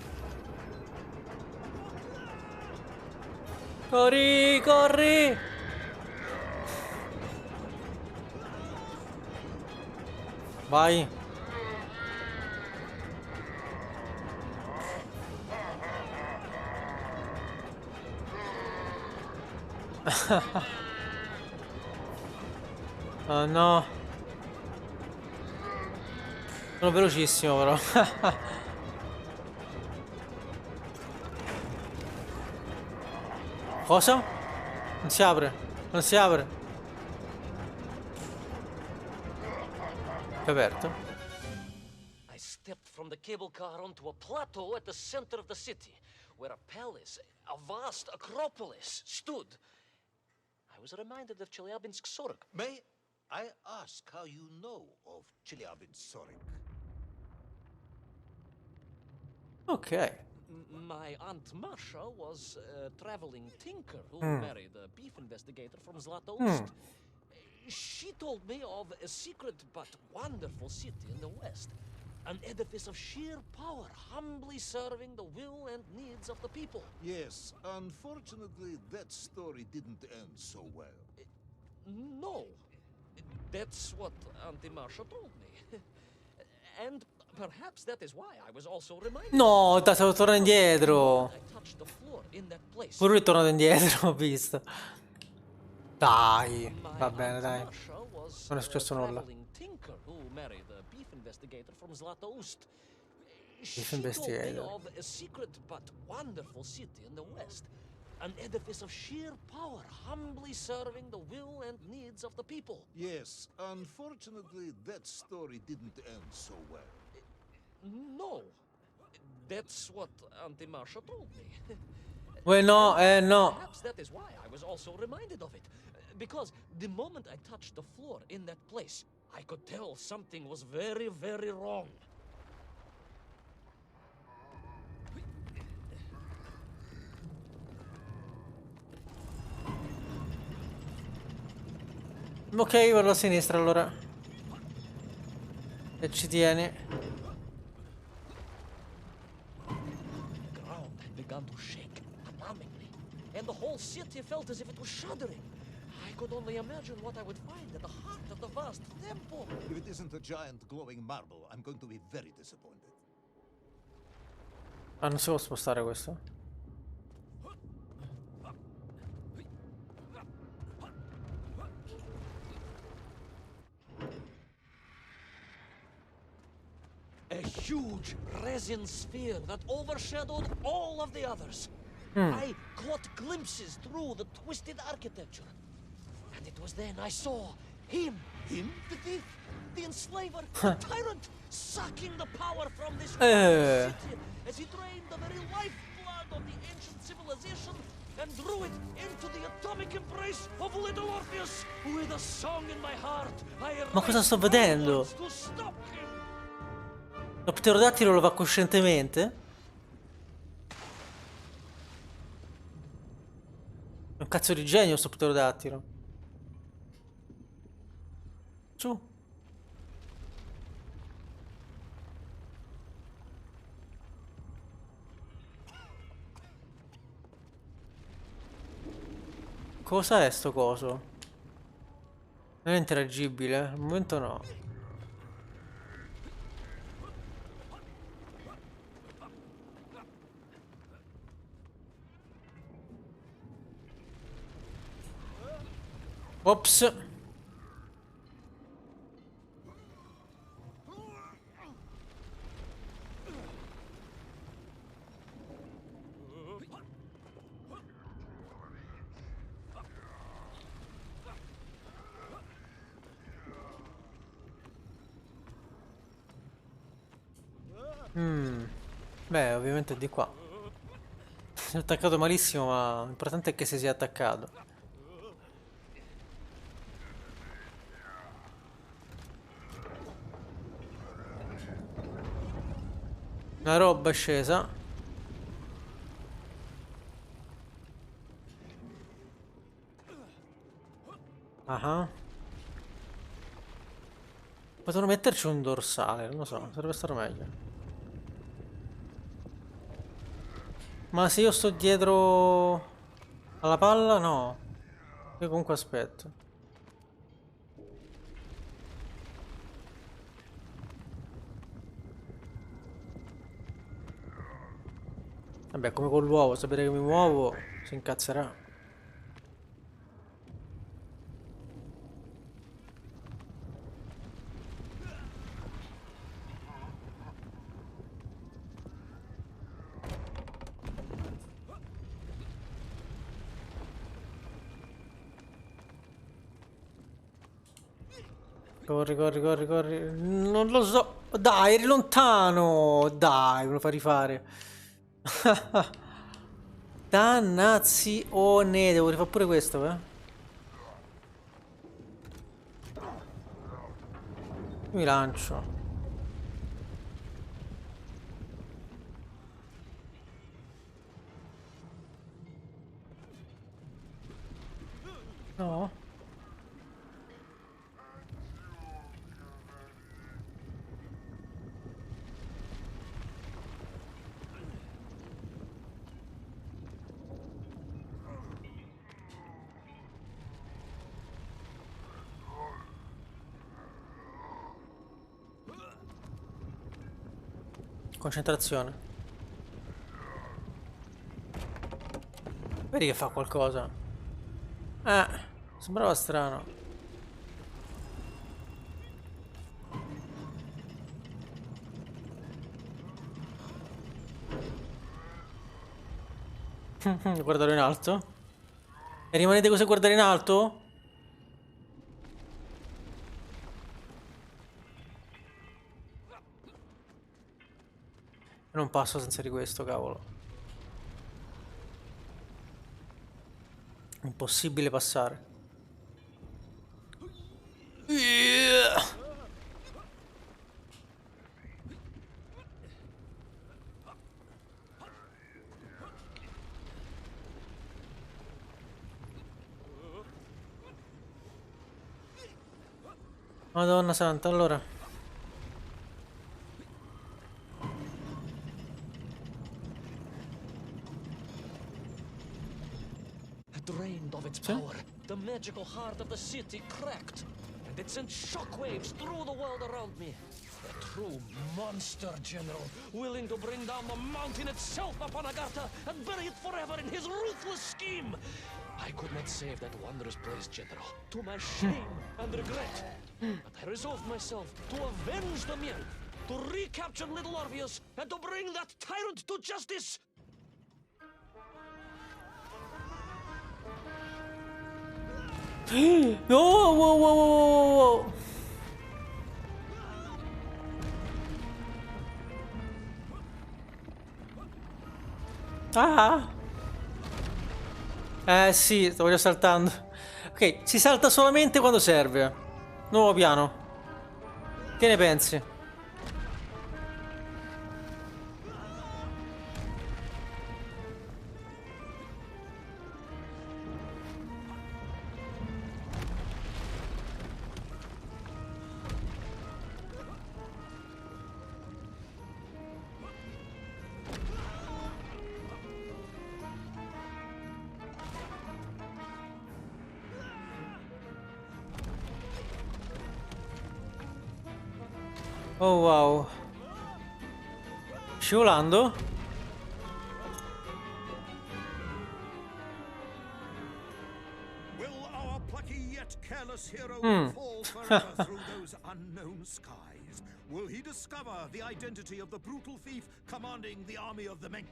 Corri, corri! Vai. Oh no. Sono velocissimo però. Cosa? Non si apre. Non si apre. È aperto. I stepped from the cable car onto a plateau at the center of the city, where a palace, a vast acropolis, stood. I was reminded of Chelyabinsk Sorok. May I ask how you know of Chelyabinsk? Ok. My Aunt Masha was a traveling tinker who married a beef investigator from Zlatoust. She told me of a secret but wonderful city in the west. An edifice of sheer power, humbly serving the will and needs of the people. Yes, unfortunately, that story didn't end so well. No. That's what Auntie Marcia told me. And perhaps that is why I was also reminded. No, dai, stavo tornando Because the indietro. moment I touched the floor in that place, Pure lui è tornato indietro, ho visto. Dai, my va bene, Auntie dai. Marcia was Non è a successo nulla. traveling tinker who married a beef investigator from Zlatoust. Beef She told me investigator. of a secret but wonderful city in the west. An edifice of sheer power, humbly serving the will and needs of the people. Yes, unfortunately, that story didn't end so well. No. That's what Auntie Marcia told me. Uè, no, no. Perhaps that is why I was also reminded of it. Because the moment I touched the floor in that place, I could tell something was very, very wrong. Ok, vado a sinistra allora. E ci tieni. The ground had begun to shake alarmingly, and the whole city felt as if it was shuddering. I could only imagine what I would find at the heart of the vast temple. If it isn't a giant glowing marble, I'm going to be very disappointed. Ah, non si può spostare questo? A huge resin sphere that overshadowed all of the others. I caught glimpses through the twisted architecture. And it was then I saw him. Him? The thief, the enslaver, the tyrant, sucking the power from this Eh. city as he drained the very lifeblood of the ancient civilization and drew it into the atomic embrace of little Orpheus. With a song in my heart, I Ma cosa sto raced vedendo? onwards to stop him. Lo pterodattilo lo fa coscientemente? È un cazzo di genio sto pterodattilo. Su. Cosa è sto coso? Non è interagibile? Al momento no. Ops. Beh, ovviamente è di qua. Si è attaccato malissimo, ma l'importante è che si sia attaccato. Una roba è scesa. Ah. Potevano metterci un dorsale, non lo so, sarebbe stato meglio. Ma se io sto dietro alla palla, no. Io comunque aspetto. Vabbè, come con l'uovo, sapere che mi muovo, si incazzerà. Corri, corri, corri, corri. Non lo so. Dai, eri lontano. Dai, me lo fa rifare. Dannazione. Devo rifare pure questo, eh. Mi lancio. No. Concentrazione. Vedi che fa qualcosa. Sembrava strano. Guardarlo in alto. E rimanete così a guardare in alto? Io non passo senza di questo, cavolo. Impossibile passare. Madonna santa, allora. Drained of its Sì? power, the magical heart of the city cracked, and it sent shockwaves through the world around me. A true monster, General, willing to bring down the mountain itself upon Agartha and bury it forever in his ruthless scheme. I could not save that wondrous place, General, to my shame and regret. But I resolved myself to avenge the men, to recapture little Orpheus, and to bring that tyrant to justice. No, wow, wow, wow, wow, wow. Ah! Sì, sto saltando. Ok, si salta solamente quando serve. Nuovo piano. Che ne pensi? Oh wow. Scivolando? Will our plucky yet careless hero fall forever through those unknown skies? Will he discover the identity of the brutal thief commanding the army of the Menk?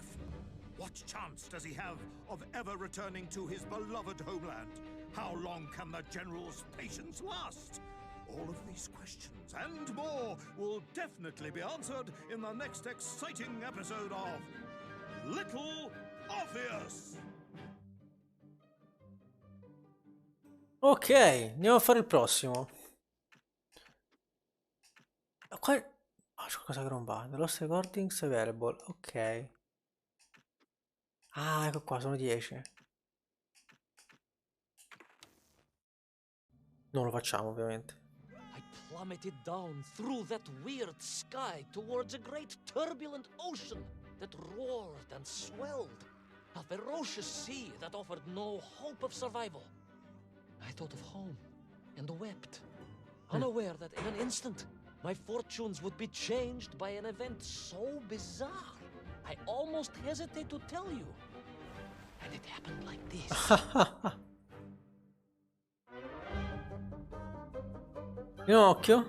What chance does he have of ever returning to his beloved homeland? How long can the general's patience last? All of these questions and more will definitely be answered in the next exciting episode of Little Orpheus! Ok, andiamo a fare il prossimo. Qua... c'è qualcosa che non va. The lost recordings available. Ok. Ah, ecco qua, sono 10. Non lo facciamo, ovviamente. I plummeted down through that weird sky towards a great turbulent ocean that roared and swelled. A ferocious sea that offered no hope of survival. I thought of home and wept, unaware that in an instant my fortunes would be changed by an event so bizarre. I almost hesitate to tell you. And it happened like this. Pinocchio?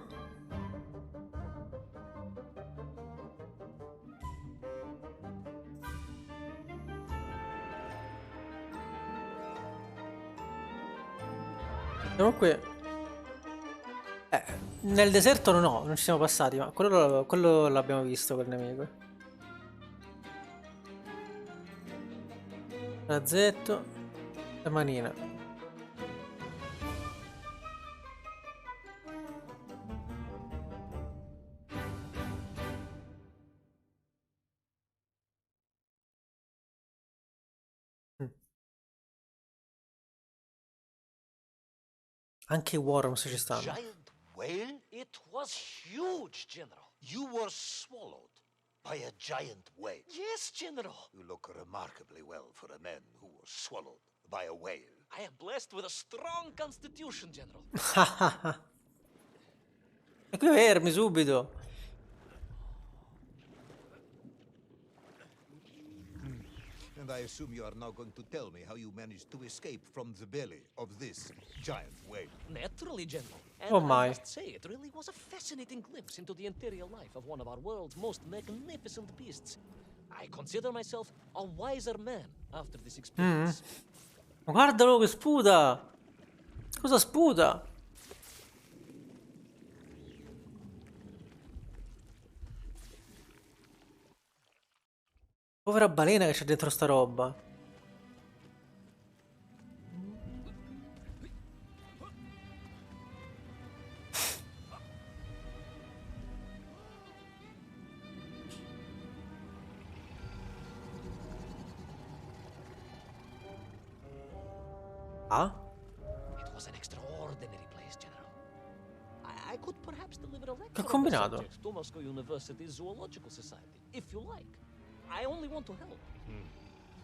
Siamo qui. Nel deserto no, non ci siamo passati, ma quello l'abbiamo visto quel nemico. Razzetto e manina. Mm. Anche i Worms ci stanno. Giant whale? It was huge, General. You were swallowed by a giant whale. Yes, General. You look remarkably well for a man who was swallowed by a whale. I am blessed with a strong constitution, General. E qui fermi subito. And I assume you are now going to tell me how you managed to escape from the belly of this giant whale. Naturally, General. Oh And I my. must say, it really was a fascinating glimpse into the interior life of one of our world's most magnificent beasts. I consider myself a wiser man after this experience. Ma guardalo che sputa! Cosa sputa? Povera balena che c'è dentro sta roba. Ah? It was an extraordinary place, General. I could perhaps deliver a Che lecture ho on the combinato? subject to Moscow University's Zoological Society, if you like. I only want to help.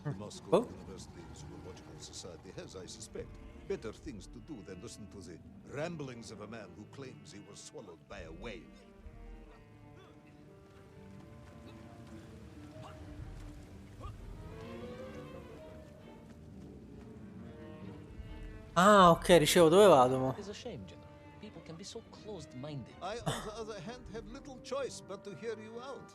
The Moscow Oh. University Zoological Society has, I suspect, better things to do than listen to the ramblings of a man who claims he was swallowed by a whale. Ah, ok, dicevo, dove vado mo? It is a shame, General. People can be so closed-minded. I, on the other hand, have little choice but to hear you out.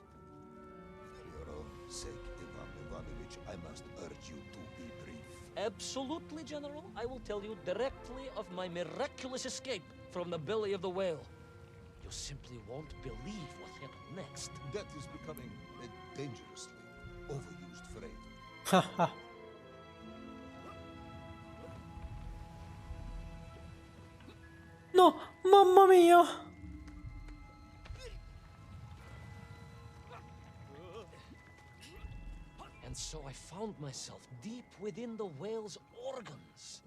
For your own sake, Ivan Ivanovich, I must urge you to be brief. Absolutely, General. I will tell you directly of my miraculous escape from the belly of the whale. You simply won't believe what happened next. That is becoming a dangerously overused phrase. Haha. No, mamma mia! And so I found myself deep within the whale's organs.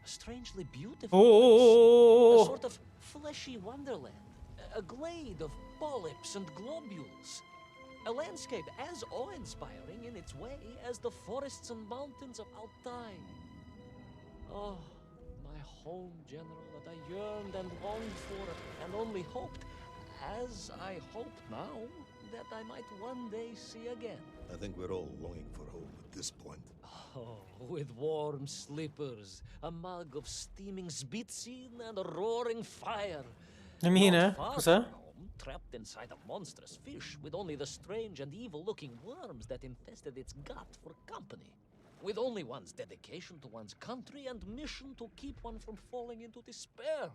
A strangely beautiful place. A Oh! sort of fleshy wonderland. A glade of polyps and globules. A landscape as awe-inspiring in its way as the forests and mountains of Altai. Oh, my home, General, that I yearned and longed for, and only hoped, as I hope now, that I might one day see again. I think we're all longing for home at this point. Oh, with warm slippers, a mug of steaming Sbitzin, and a roaring fire. Le mine? Not far Cos'è? from home, trapped inside a monstrous fish, with only the strange and evil-looking worms that infested its gut for company. With only one's dedication to one's country and mission to keep one from falling into despair.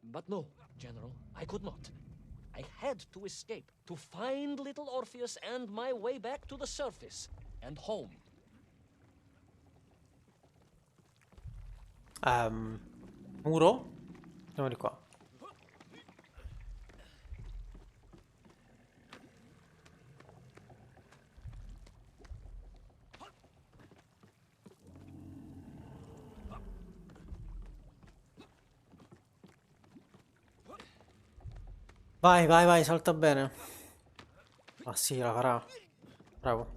But no, General, I could not. I had to escape, to find little Orpheus and my way back to the surface, and home. Muro? Andiamo di qua. Vai, vai, vai, salta bene. Ah sì, la farà. Bravo.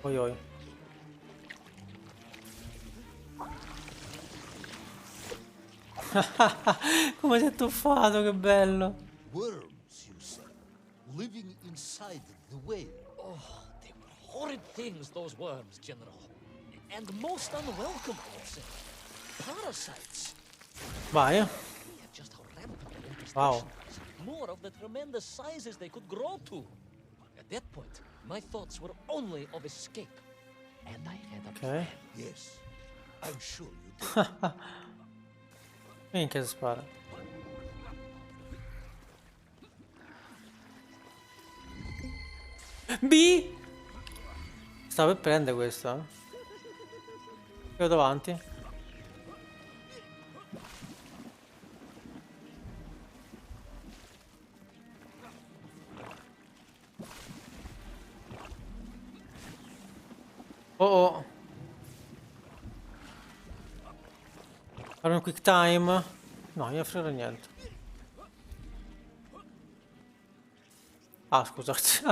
Oi oi. Come si è tuffato, che bello. Worms, you say, living inside the whale. Oh, they were horrid things, those worms, General. And most unwelcome, I would say. Parasites. Vai. Yet just how rampant their infestation Wow. was. More of the tremendous sizes they could grow to. At that point, my thoughts were only of escape. And I had a Ok. plan. Yes, I'm sure you did. Minchia si spara. B! Stavo per prendere questa. Io davanti. Oh oh. Fare un quick time. No, io frega niente. Ah, scusate.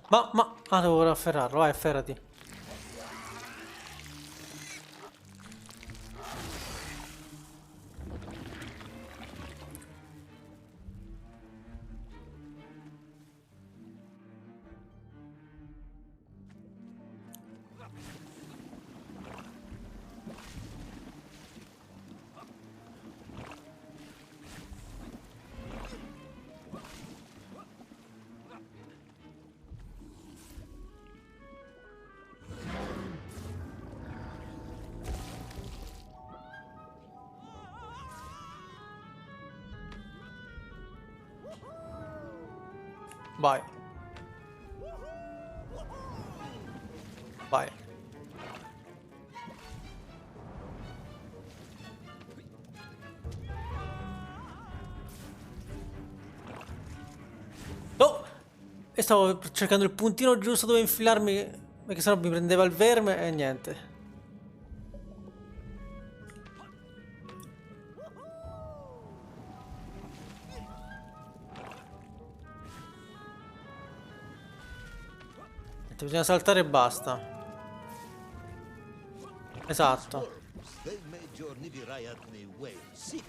Ah, devo afferrarlo, vai, afferrati. Vai. Vai. No! E stavo cercando il puntino giusto dove infilarmi, perché sennò mi prendeva il verme e niente. Bisogna saltare e basta. Esatto. They made your Nivirayatni whale sick.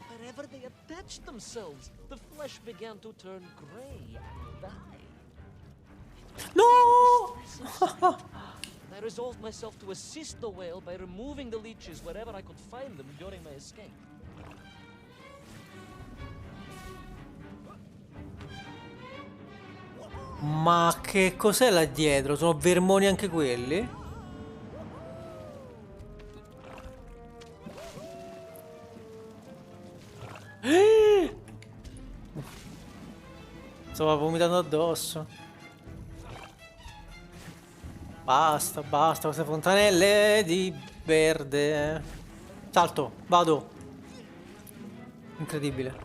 Wherever they attached themselves, the flesh began to turn gray and die. No! I resolved myself to assist the whale by removing the leeches wherever I could find them during my escape. Ma che cos'è là dietro? Sono vermoni anche quelli? Stavo vomitando addosso. Basta, basta, queste fontanelle di verde. Salto, vado. Incredibile.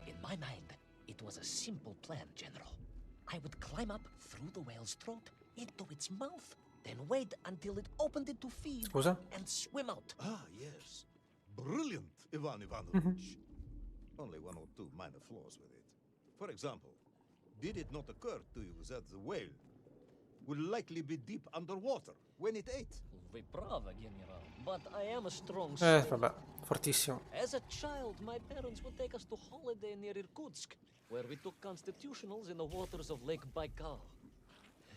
In my mind, it was a simple plan, General. I would climb up through the whale's throat into its mouth, then wait until it opened it to feed Scusa? and swim out. Ah, yes. Brilliant, Ivan Ivanovich. Only one or two minor flaws with it. For example, did it not occur to you that the whale would likely be deep underwater when it ate? Вы правы, General, but I am a strong sailor. Vabbè, fortissimo. As a child, my parents would take us to holiday near Irkutsk, where we took constitutionals in the waters of Lake Baikal.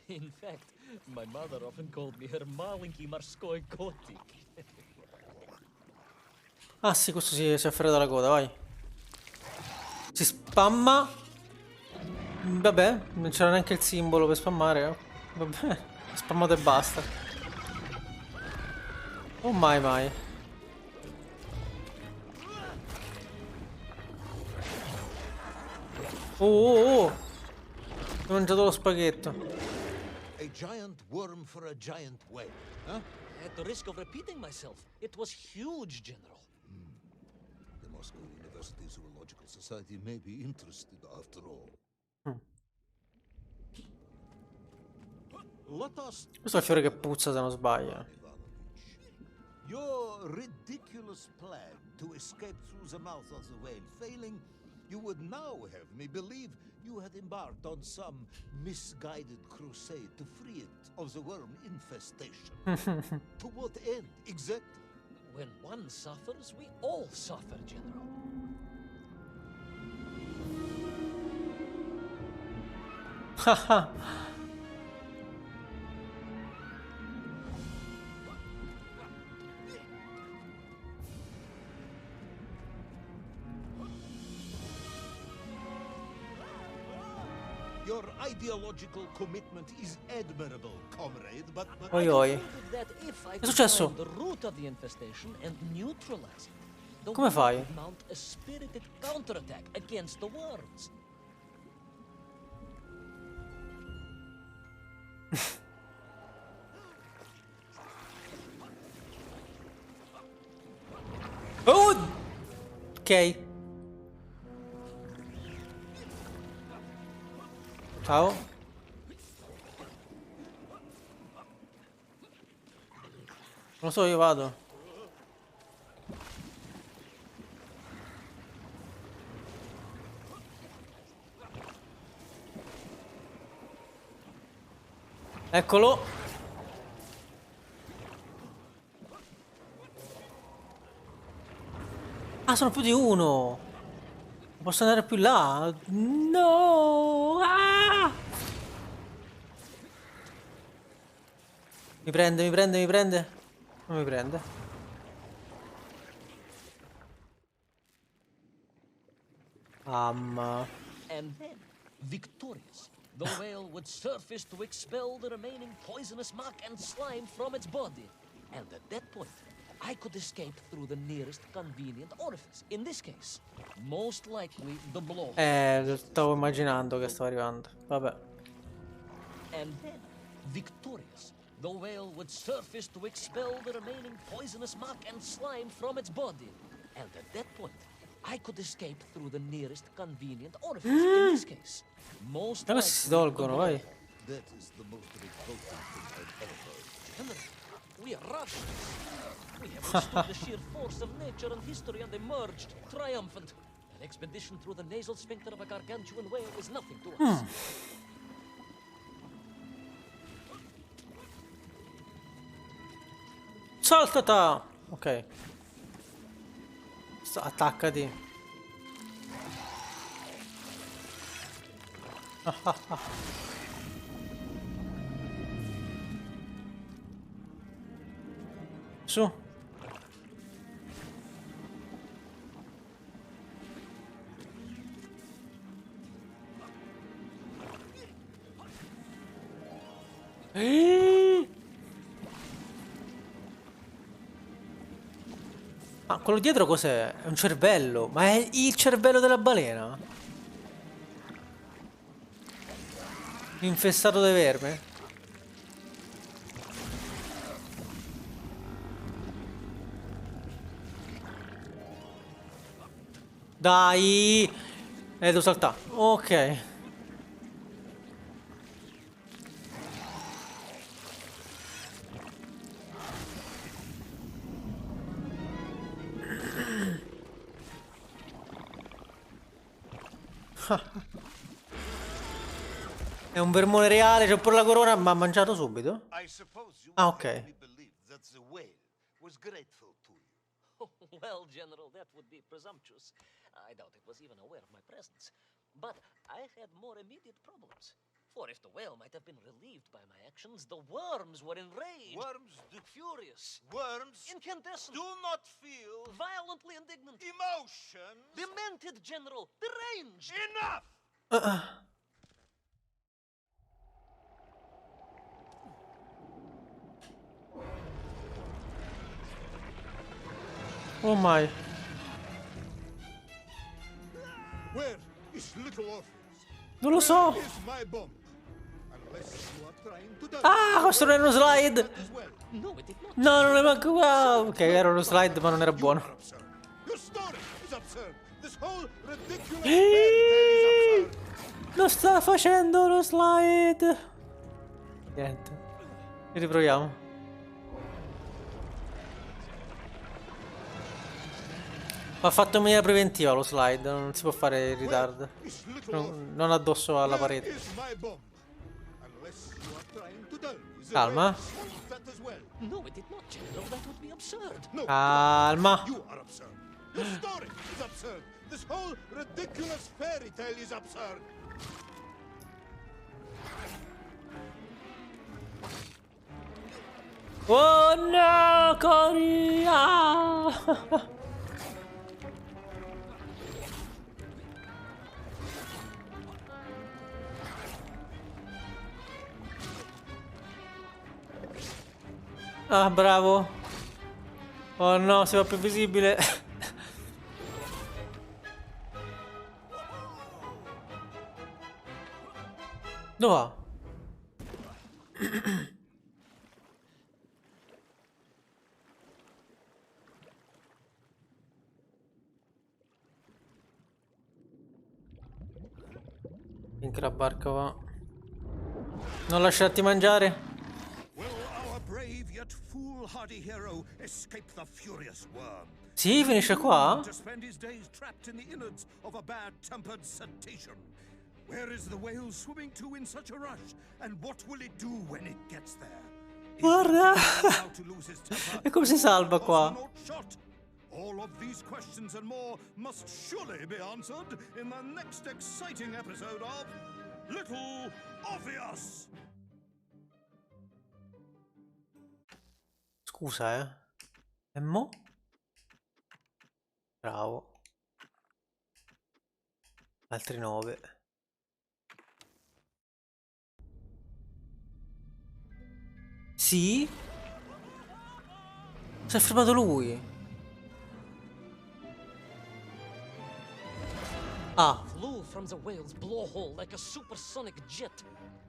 In fact, my mother often called me her маленький морской котик. Ah sì, questo si è afferrato la coda, vai. Si spamma. Vabbè, non c'era neanche il simbolo per spammare. Vabbè, spammato e basta. Oh mai mai. Oh. Ho mangiato lo spaghetto. A giant worm for a giant whale, huh? At the risk of repeating myself, it was huge, General. The Moscow University Zoological Society may be interested after all. Let us Questo è il fiore che puzza se non sbaglio. Ivanovich. Your ridiculous plan to escape through the mouth of the whale failing, you would now have me believe you had embarked on some misguided crusade to free it of the worm infestation. To what end, exactly? When one suffers, we all suffer, General. Haha. Your ideological commitment is admirable, comrade, but Oi oi. Concluded that if I È could successo? find the root of the infestation and neutralize it, the Come whale fai? would mount a spirited counterattack against the worms. Oh! Ok. Ciao. Non lo so, io vado. Eccolo. Ah, sono più di uno. Posso andare più là? No! Ah! Mi prende, mi prende, mi prende. Non mi prende. And then, victorious, the whale would surface to expel the remaining poisonous muck and slime from its body. And at that point, I could escape through the nearest convenient orifice. In this case, most likely the blowhole. Stavo immaginando che stavo arrivando. Vabbè. And then, victorious, the whale would surface to expel the remaining poisonous muck and slime from its body. And at that point, I could escape through the nearest convenient orifice. In this case, most Ma likely questi si the tolgono, vai. blowhole. That is the most revolting thing I've ever heard. General, we are Russians. We have withstood the sheer force of nature and history and emerged triumphant. An expedition through the nasal sphincter of a gargantuan whale is nothing to us. Saltata! Ok. Attaccati. Su. Ma quello dietro cos'è? È un cervello. Ma è il cervello della balena? Infestato da verme? Dai! Devo saltare. Ok. È un vermone reale, c'ho pure la corona, ma ha mangiato subito? I suppose you Ah, would ok. have me believe that the whale was grateful to you. Well, General, that would be presumptuous. I doubt it was even aware of my presence. But I had more immediate problems. For if the whale might have been relieved by my actions, the worms were enraged, Worms furious, worms incandescent, do not feel violently indignant, emotions. demented, General, deranged. Enough! Oh my. Where is little Orpheus? Non lo so. Where is my bomb? Unless you are trying to die. Ah, questo non era uno slide. As well. No, it did not. No, non è manco. Ah, ok, era uno slide, ma non era buono. Are absurd. Your story is absurd. This whole ridiculous fairy tale is absurd. Non sta facendo lo slide. Niente. Riproviamo. Ha fatto in maniera preventiva lo slide, non si può fare in ritardo. Is little Orpheus. Non addosso alla Where parete. is my bomb? Unless you are trying to die. The Calma. whale solved that as well. No, it did not, General. That would be absurd. No, Calma. you are absurd. Your story is absurd. This whole ridiculous fairy tale is absurd. Oh no, Coria! Ah, bravo. Oh no, si fa più visibile. Dove va? Finché la barca va. Non lasciarti mangiare. Will our brave yet foolhardy hero escape the furious worm? Sì, finisce qua? To spend his days trapped in the innards of a bad-tempered cetacean. Where is the whale swimming to in such a rush? And what will it do when it gets there? Is the Guarda! general about to lose his temper E come si salva qua? cosmonaut shot? All of these questions and more must surely be answered in the next exciting episode of Little Orpheus! Scusa, eh. E mo? Bravo. Altri 9. Sì? Si è fermato lui. Ah, Flew from the whale's blowhole like a supersonic jet.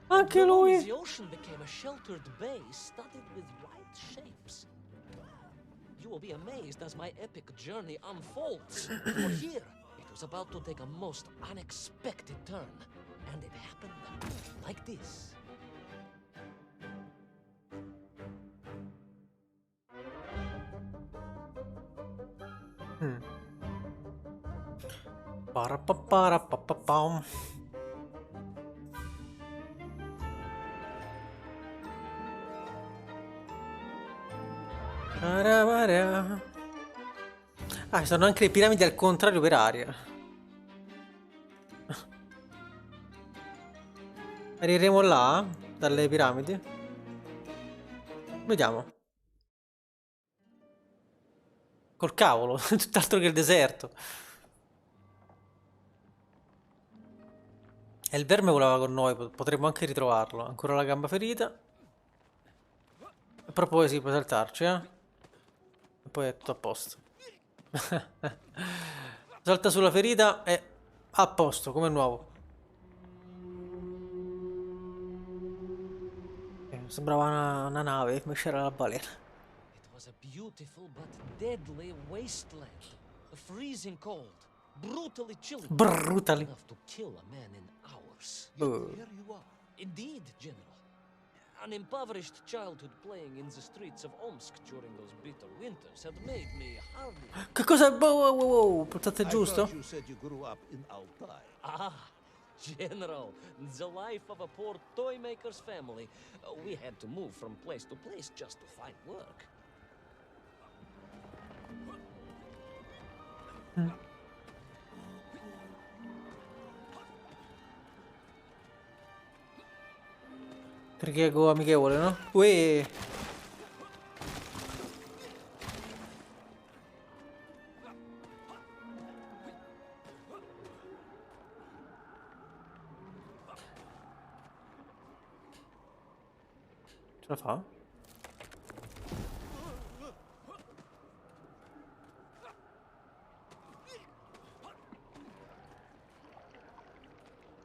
anche Below lui. the ocean became a sheltered bay studded with white shapes. You will be amazed as my epic journey unfolds. For here, it was about to take a most unexpected turn. And it happened like this. Parapapparapapapam. Paramara. Ah, ci sono anche le piramidi al contrario per aria. Arriveremo là, dalle piramidi. Vediamo. Col cavolo, tutt'altro che il deserto. E il verme voleva con noi, potremmo anche ritrovarlo. Ancora la gamba ferita. E però poi sì, puoi saltarci, eh. E poi è tutto a posto. Salta sulla ferita e a posto, come nuovo. Sembrava una nave, invece c'era la balena. It was a beautiful but deadly wasteland. Freezing cold, brutally chilly. Brutally. Enough to kill a man in hours. Oh. Here you are. Indeed, General. An impoverished childhood playing in the streets of Omsk during those bitter winters had made me hardly... Che cosa? Wow, wow, wow, portate I giusto? thought you said you grew up in Altai. Ah, General, the life of a poor toy maker's family. We had to move from place to place just to find work. Prego amichevole, no? Uè. Ce la fa?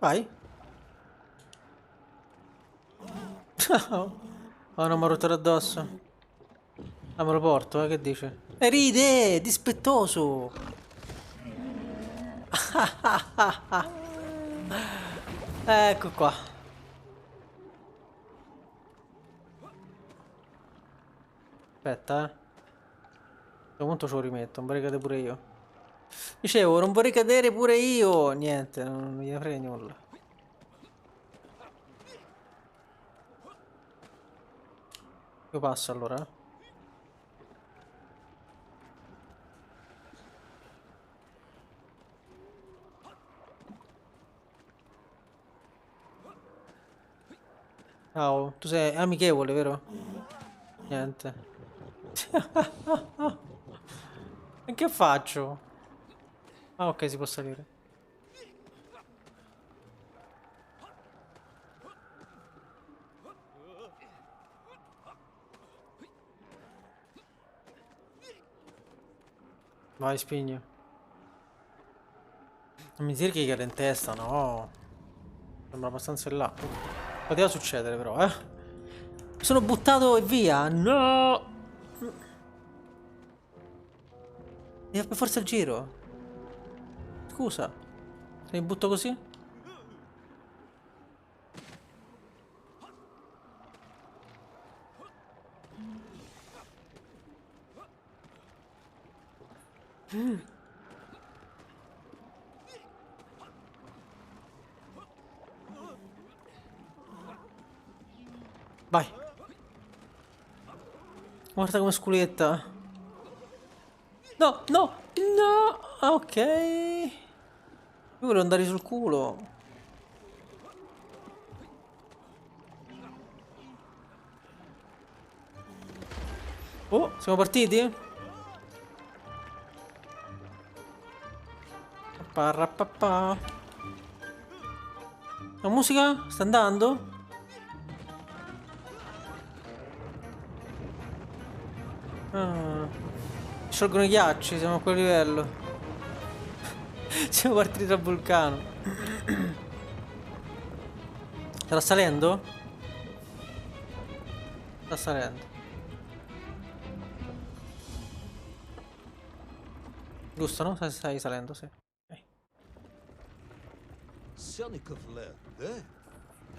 Vai. Oh, non mi ha rotto addosso. Ah, me lo porto, che dice? E ride, dispettoso. Ecco qua. A Aspetta, a questo punto ce lo rimetto, non vorrei cadere pure io. Dicevo, non vorrei cadere pure io. Niente, non mi frega nulla. Io passo allora, eh. Ciao, tu sei amichevole, vero? Niente. E che faccio? Ah, ok, si può salire. Vai, spigno. Non mi dire che gli cade in testa, no. Sembra abbastanza in là. Poteva succedere però, eh. Mi sono buttato e via. No. Devi per forza il giro. Scusa. Se mi butto così? Guarda come sculetta. No, no, no. Ah, ok. Io volevo andare sul culo. Oh, siamo partiti? Parapapà. La musica sta andando? Ah. Sciolgono i ghiacci, siamo a quel livello. Siamo partiti dal vulcano. Sta salendo? Sta salendo. Giusto, no? Stai salendo, sì. Ok. Sonikov land, eh?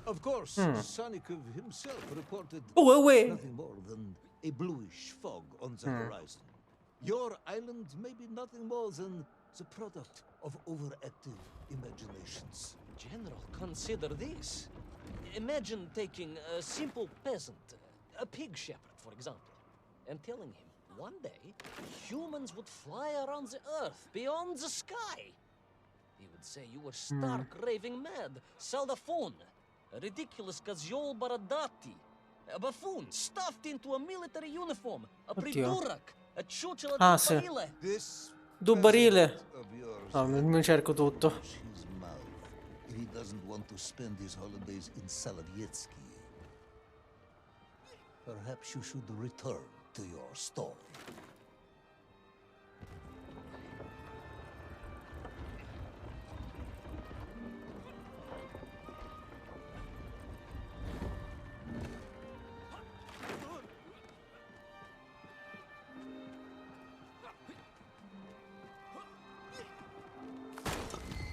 Of course, Mm. Sonikov himself reported Oh, away! nothing more than a bluish fog on the Hmm. horizon. Your island may be nothing more than the product of overactive imaginations. General, consider this. Imagine taking a simple peasant, a pig shepherd, for example, and telling him one day humans would fly around the earth beyond the sky. He would say you were stark raving mad, Saldafon, a ridiculous Kaziol Baradati, a buffoon stuffed into a military uniform, a Oddio. pridurak, a ciuccio Ah, di sì. barile. This Dubarile. president of yours No, had mi cerco better tutto. watch his mouth if he doesn't want to spend his holidays in Solovyetsky. Perhaps you should return to your story.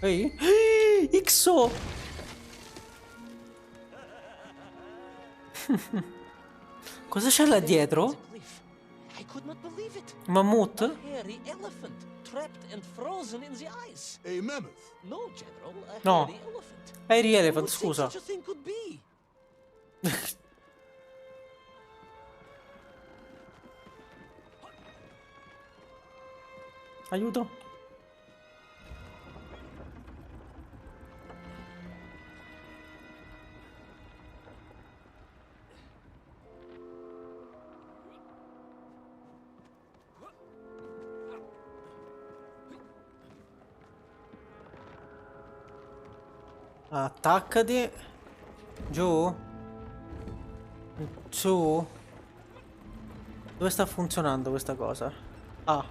Ehi? Ixo! Cosa c'è là There is a dietro? cliff. I could not believe it. Mammut? A hairy elephant, trapped and frozen in the ice. A mammoth. No, General, a No. hairy elephant. Airy Who Elephant, would think scusa. such a thing could be? Aiuto. Attaccati. Giù. Su. Dove sta funzionando questa cosa? Ah.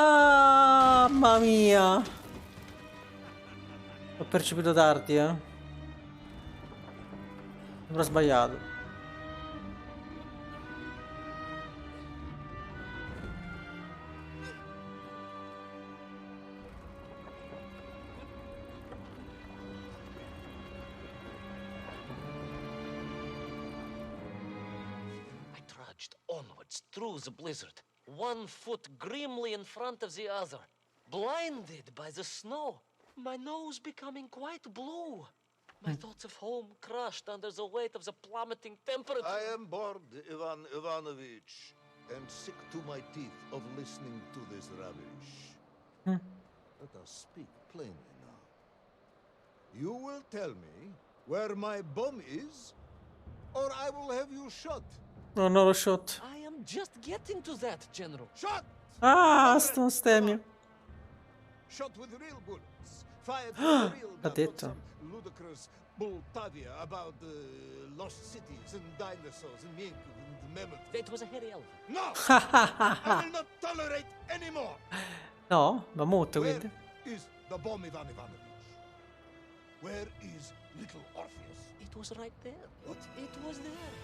Mamma mia! L'ho percepito tardi, eh. Sembra sbagliato. I trudged onwards through the blizzard, one foot grimly in front of the other, blinded by the snow, my nose becoming quite blue. My thoughts of home crushed under the weight of the plummeting temperature. I am bored, Ivan Ivanovich, and sick to my teeth of listening to this rubbish. Let us speak plainly now. You will tell me where my bomb is, or I will have you shot. Non ho lo shot. I am just getting to that, General. Shot! Ah, sto stemmio. Shot with real bullets. Fired from a real L'ha gun, not detto. some ludicrous Bultavia about lost cities and dinosaurs and mink and mammoth. It was a hairy elephant. No! I will not tolerate anymore! No, mammut, Where quindi. is the bomb, Ivan Ivanovich? Where is little Orpheus? It was right there. It was there.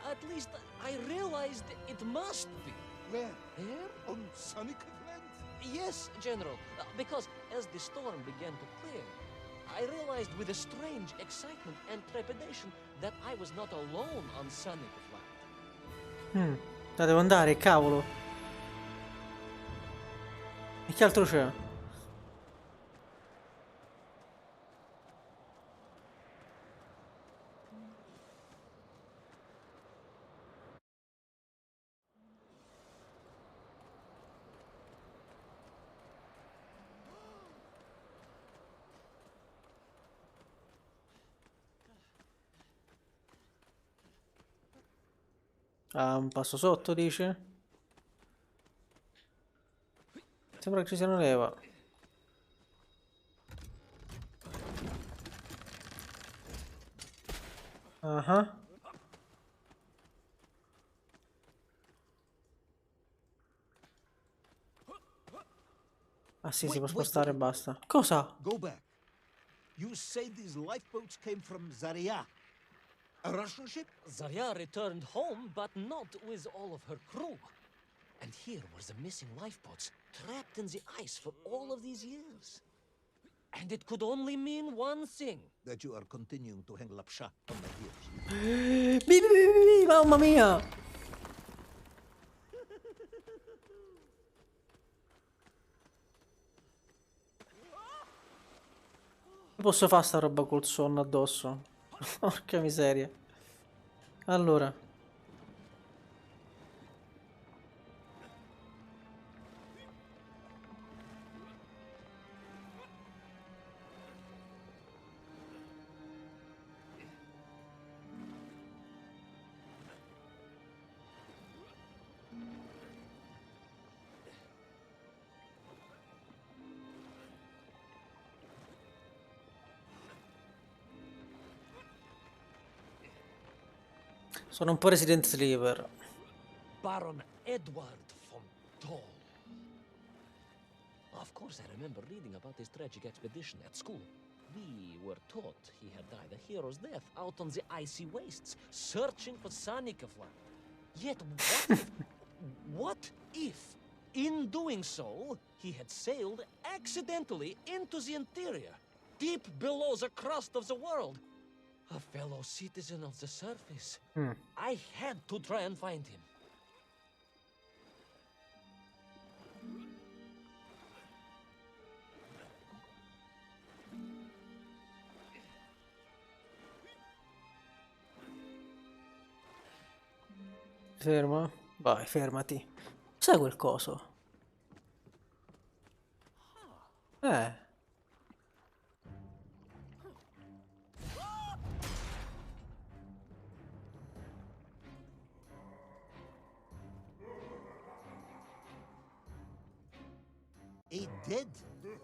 At least I realized it must be. Where? Here? On Sonic Land? Yes, General. Because as the storm began to clear, I realized with a strange excitement and trepidation that I was not alone on Sonic Land. La devo andare, cavolo. E che altro c'è? Ah, un passo sotto, dice? Sembra che ci sia una leva. Ah. Ah sì, si può spostare e basta. Cosa? Go back. You say these lifeboats came from Zaria? A Russian ship? Zarya returned home, but not with all of her crew. And here were the missing lifeboats, trapped in the ice for all of these years. And it could only mean one thing. That you are continuing to hang lapsha on my heels. Mamma mia! Posso fare sta roba col sonno addosso? Porca miseria. Allora. Sono un po' Resident Sleeper. Baron Edward von Toll. Of course, I remember reading about his tragic expedition at school. We were taught he had died a hero's death out on the icy wastes, searching for Sanikavland. Yet what if, in doing so, he had sailed accidentally into the interior, deep below the crust of the world? A fellow citizen of the surface. I had to try and find him. Ferma. Vai, fermati. Sai quel coso? A dead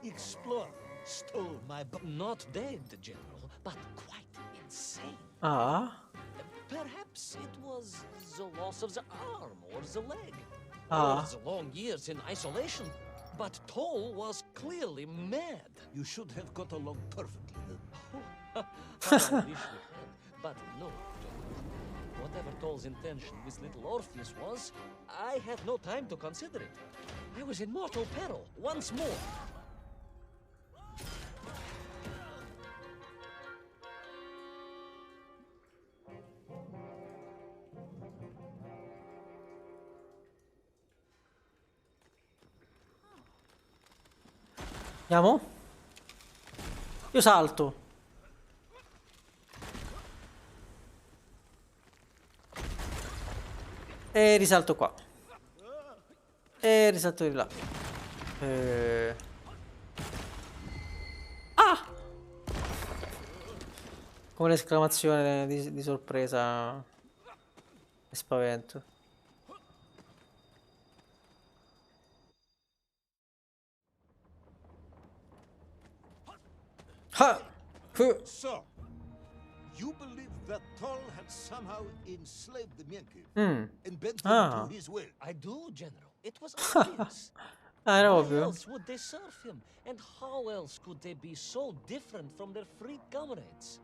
explorer stole my Not dead, General, but quite insane. Ah? Perhaps it was the loss of the arm or the leg. Ah. Or the long years in isolation. But Toll was clearly mad. You should have got along perfectly. How I wish we had. But no, General. Whatever Toll's intention with little Orpheus was, I had no time to consider it. I was in mortal peril once more. Andiamo? Io salto. E risalto qua. E risalto di là. Ah! Come l'esclamazione di sorpresa e spavento. Ha! So, you believe that Toll had somehow enslaved the Mienki and bent them Ah. to his will? I do, General. It was obvious. Ah, era Why ovvio. else would they serve him? And how else could they be so different from their free comrades?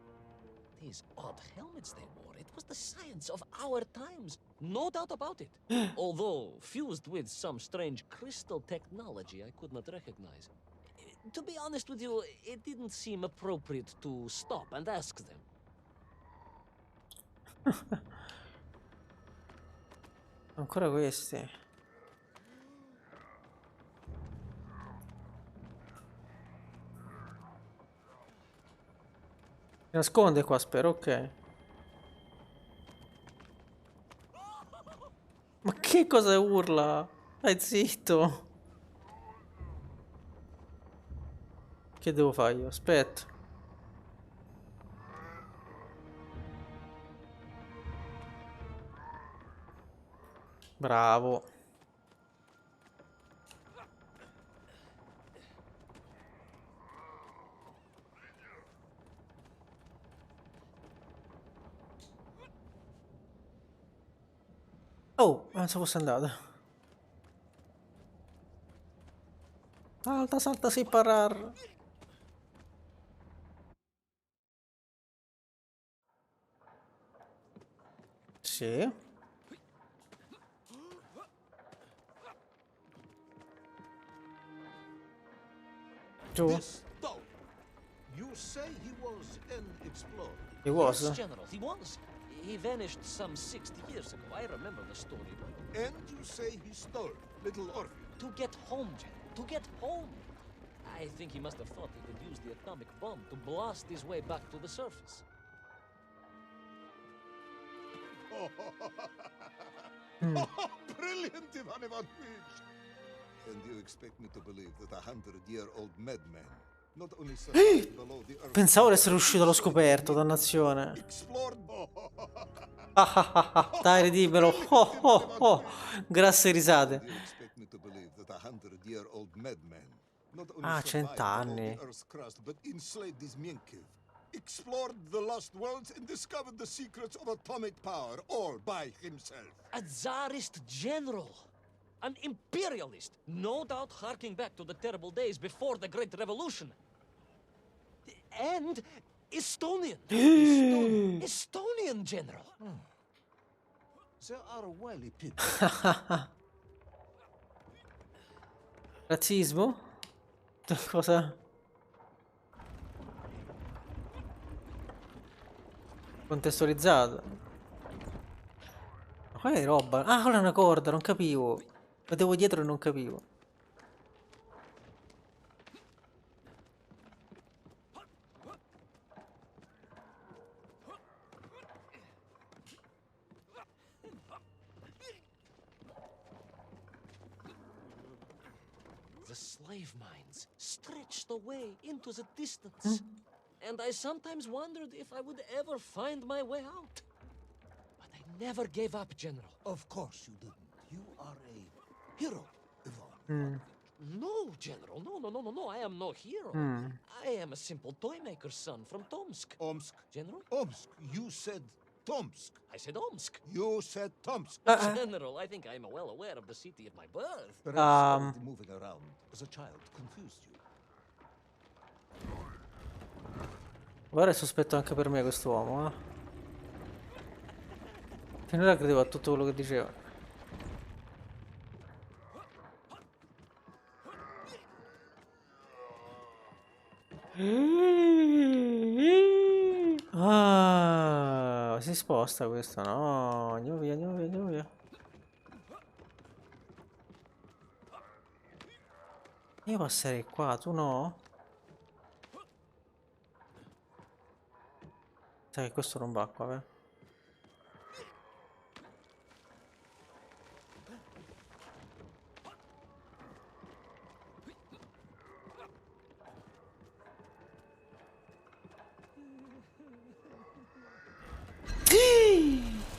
These odd helmets they wore, it was the science of our times. No doubt about it. Although fused with some strange crystal technology I could not recognize. To be honest with you, it didn't seem appropriate to stop and ask them. Ancora questi. Si nasconde qua, spero, ok. Ma che cosa urla? Stai zitto. Che devo fare io? Aspetta. Bravo. Oh, non so fosse andata. Salta, salta, sei parar. Sì. Giù. This dog. You say he was an explorer. He was. Yes, General, he was. He vanished some 60 years ago. I remember the story well. And you say he stole little Orpheus. To get home, General, to get home. I think he must have thought he could use the atomic bomb to blast his way back to the surface. Brilliant, Ivan Ivanovich! And you expect me to believe that a 100-year-old madman not only survived below the earth, Pensavo di essere uscito allo scoperto, dannazione. explored... Ah ah ah ah. Dai, ridimelo. Oh oh oh. Grasse risate. You expect me to believe that a 100-year-old madman not only Ah, survived below 100 anni. the Earth's crust, but enslaved his Mienkiv, explored the lost worlds, and discovered the secrets of atomic power, all by himself. A Tsarist general. An imperialist. No doubt harking back to the terrible days before the Great Revolution. And Estonian. Estonian general. There are wily people. Razzismo? Cosa? Contestualizzato. Ma qual è roba? Ah, quella è una corda, non capivo. Vedevo dietro e non capivo. The slave mines stretched away into the distance. And I sometimes wondered if I would ever find my way out. But I never gave up, General. Of course you didn't. You are a hero, Ivan. No, General. No. I am no hero. I am a simple toy maker's son from Tomsk. Omsk. General? Omsk. You said Tomsk. I said Omsk. You said Tomsk. General, I think I am well aware of the city of my birth. Perhaps all the moving around as a child confused you. Ora è sospetto anche per me quest'uomo, eh. Finora credevo a tutto quello che diceva. Ah, si sposta questo, no? Andiamo via, andiamo via, andiamo via. Io passerei qua, tu no? Sai che questo non va qua, eh?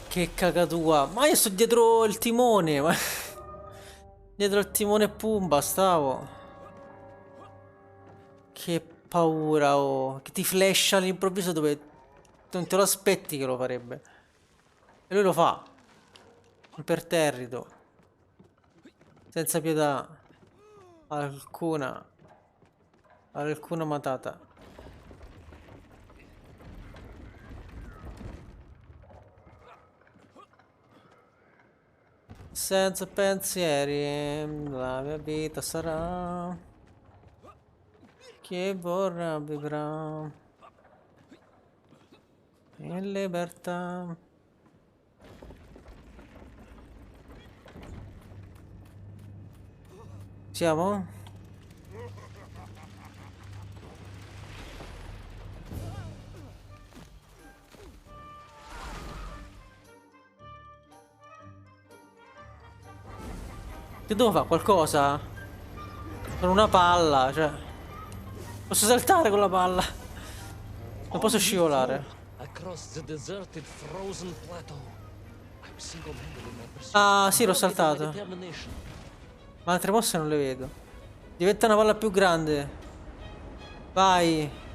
Che cagatua. Ma io sto dietro il timone. Ma... dietro il timone Pumba stavo. Che paura, oh. Che ti flasha all'improvviso dove non te lo aspetti che lo farebbe. E lui lo fa. Imperterrito. Senza pietà. Alcuna. Alcuna matata. senza pensieri, la mia vita sarà. Chi vorrà vivrà in libertà. Siamo? Che devo fare? Qualcosa? Con una palla, cioè. Posso saltare con la palla? Non posso On we flow scivolare. across the deserted, frozen plateau. I'm single-handed in my pursuit, Ah, sì, l'ho dogged in my saltato. determination. Ma altre mosse non le vedo. Diventa una palla più grande. Vai.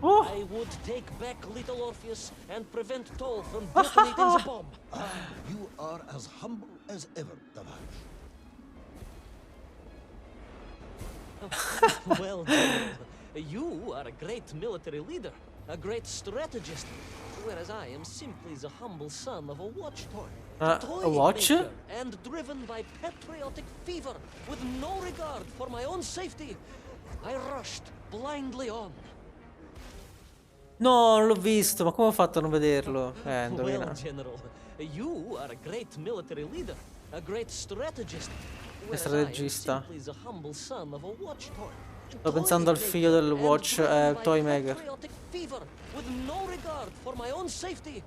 I would take back little Orpheus and prevent Toll from detonating the bomb. You are as humble as ever, Tavash. Well, General, you are a great military leader, a great strategist, whereas I am simply the humble son of a watch toy. A watch? Maker and driven by patriotic fever, with no regard for my own safety, I rushed blindly on. No, non l'ho visto. Ma come ho fatto a non vederlo? Well, Indovina. General, you are a great military leader, a great strategist, whereas I am strategista. simply the humble son of a watch toy. Sto pensando al figlio del watch, toy maker. Patriotic fever, with no regard for my own safety,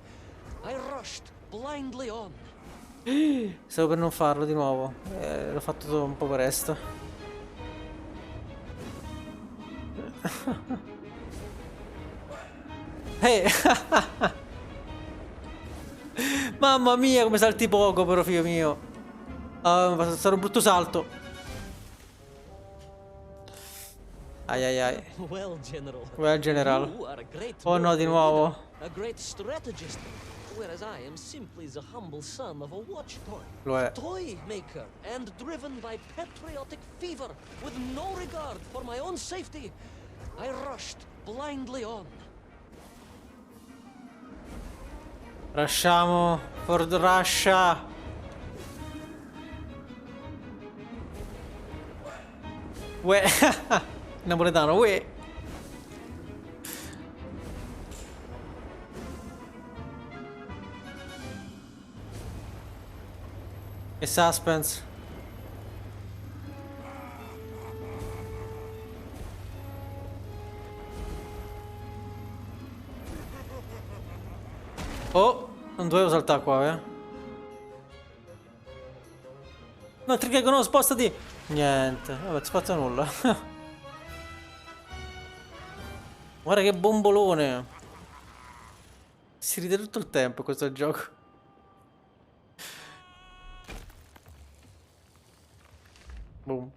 I rushed blindly on. Stavo per non farlo di nuovo. L'ho fatto un po' presto. Mamma mia, come salti poco, però, figlio mio. Ah, sarà un brutto salto. Ai ai ai. Well, General, Well, General. you are a great Oh no, di military nuovo. leader, a great strategist, whereas I am simply the humble son of a watch toy. Lo è. Toy maker and driven by patriotic fever, with no regard for my own safety, I rushed blindly on. Rasciamo. Ford Rascia. Uè. Napoletano, uè. Che suspense. Oh, non dovevo saltare qua, eh. No, Trigago, no, spostati. Niente, vabbè, spazio nulla. Guarda che bombolone. Si ride tutto il tempo questo gioco. Boom.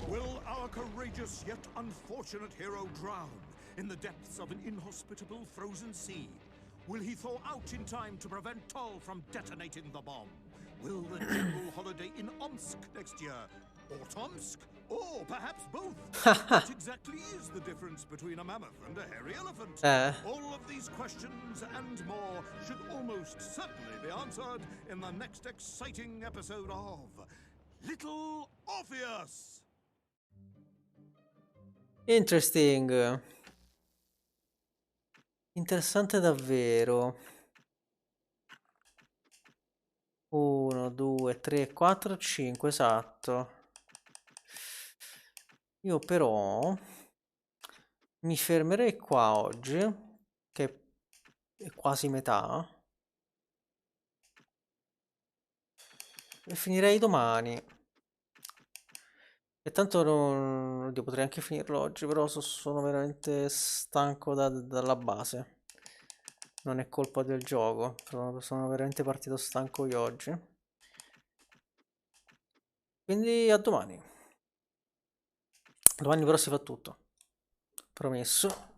Will our courageous yet unfortunate hero drown in the depths of an inhospitable frozen sea? Will he thaw out in time to prevent Toll from detonating the bomb? Will the general holiday in Omsk next year? Or Tomsk? Or perhaps both? What exactly is the difference between a mammoth and a hairy elephant? All of these questions and more should almost certainly be answered in the next exciting episode of Little Orpheus! Interesting. Interessante davvero. 1, 2, 3, 4, 5, esatto. Io però mi fermerei qua oggi, che è quasi metà, e finirei domani. E tanto non... Oddio, potrei anche finirlo oggi, però sono veramente stanco dalla base. Non è colpa del gioco, però sono veramente partito stanco io oggi. Quindi a domani. Domani però si fa tutto. Promesso.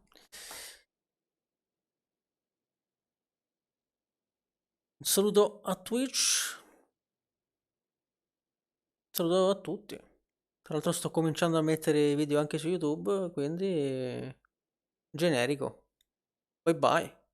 Un saluto a Twitch. Saluto a tutti. Tra l'altro sto cominciando a mettere video anche su YouTube, quindi generico. Bye bye.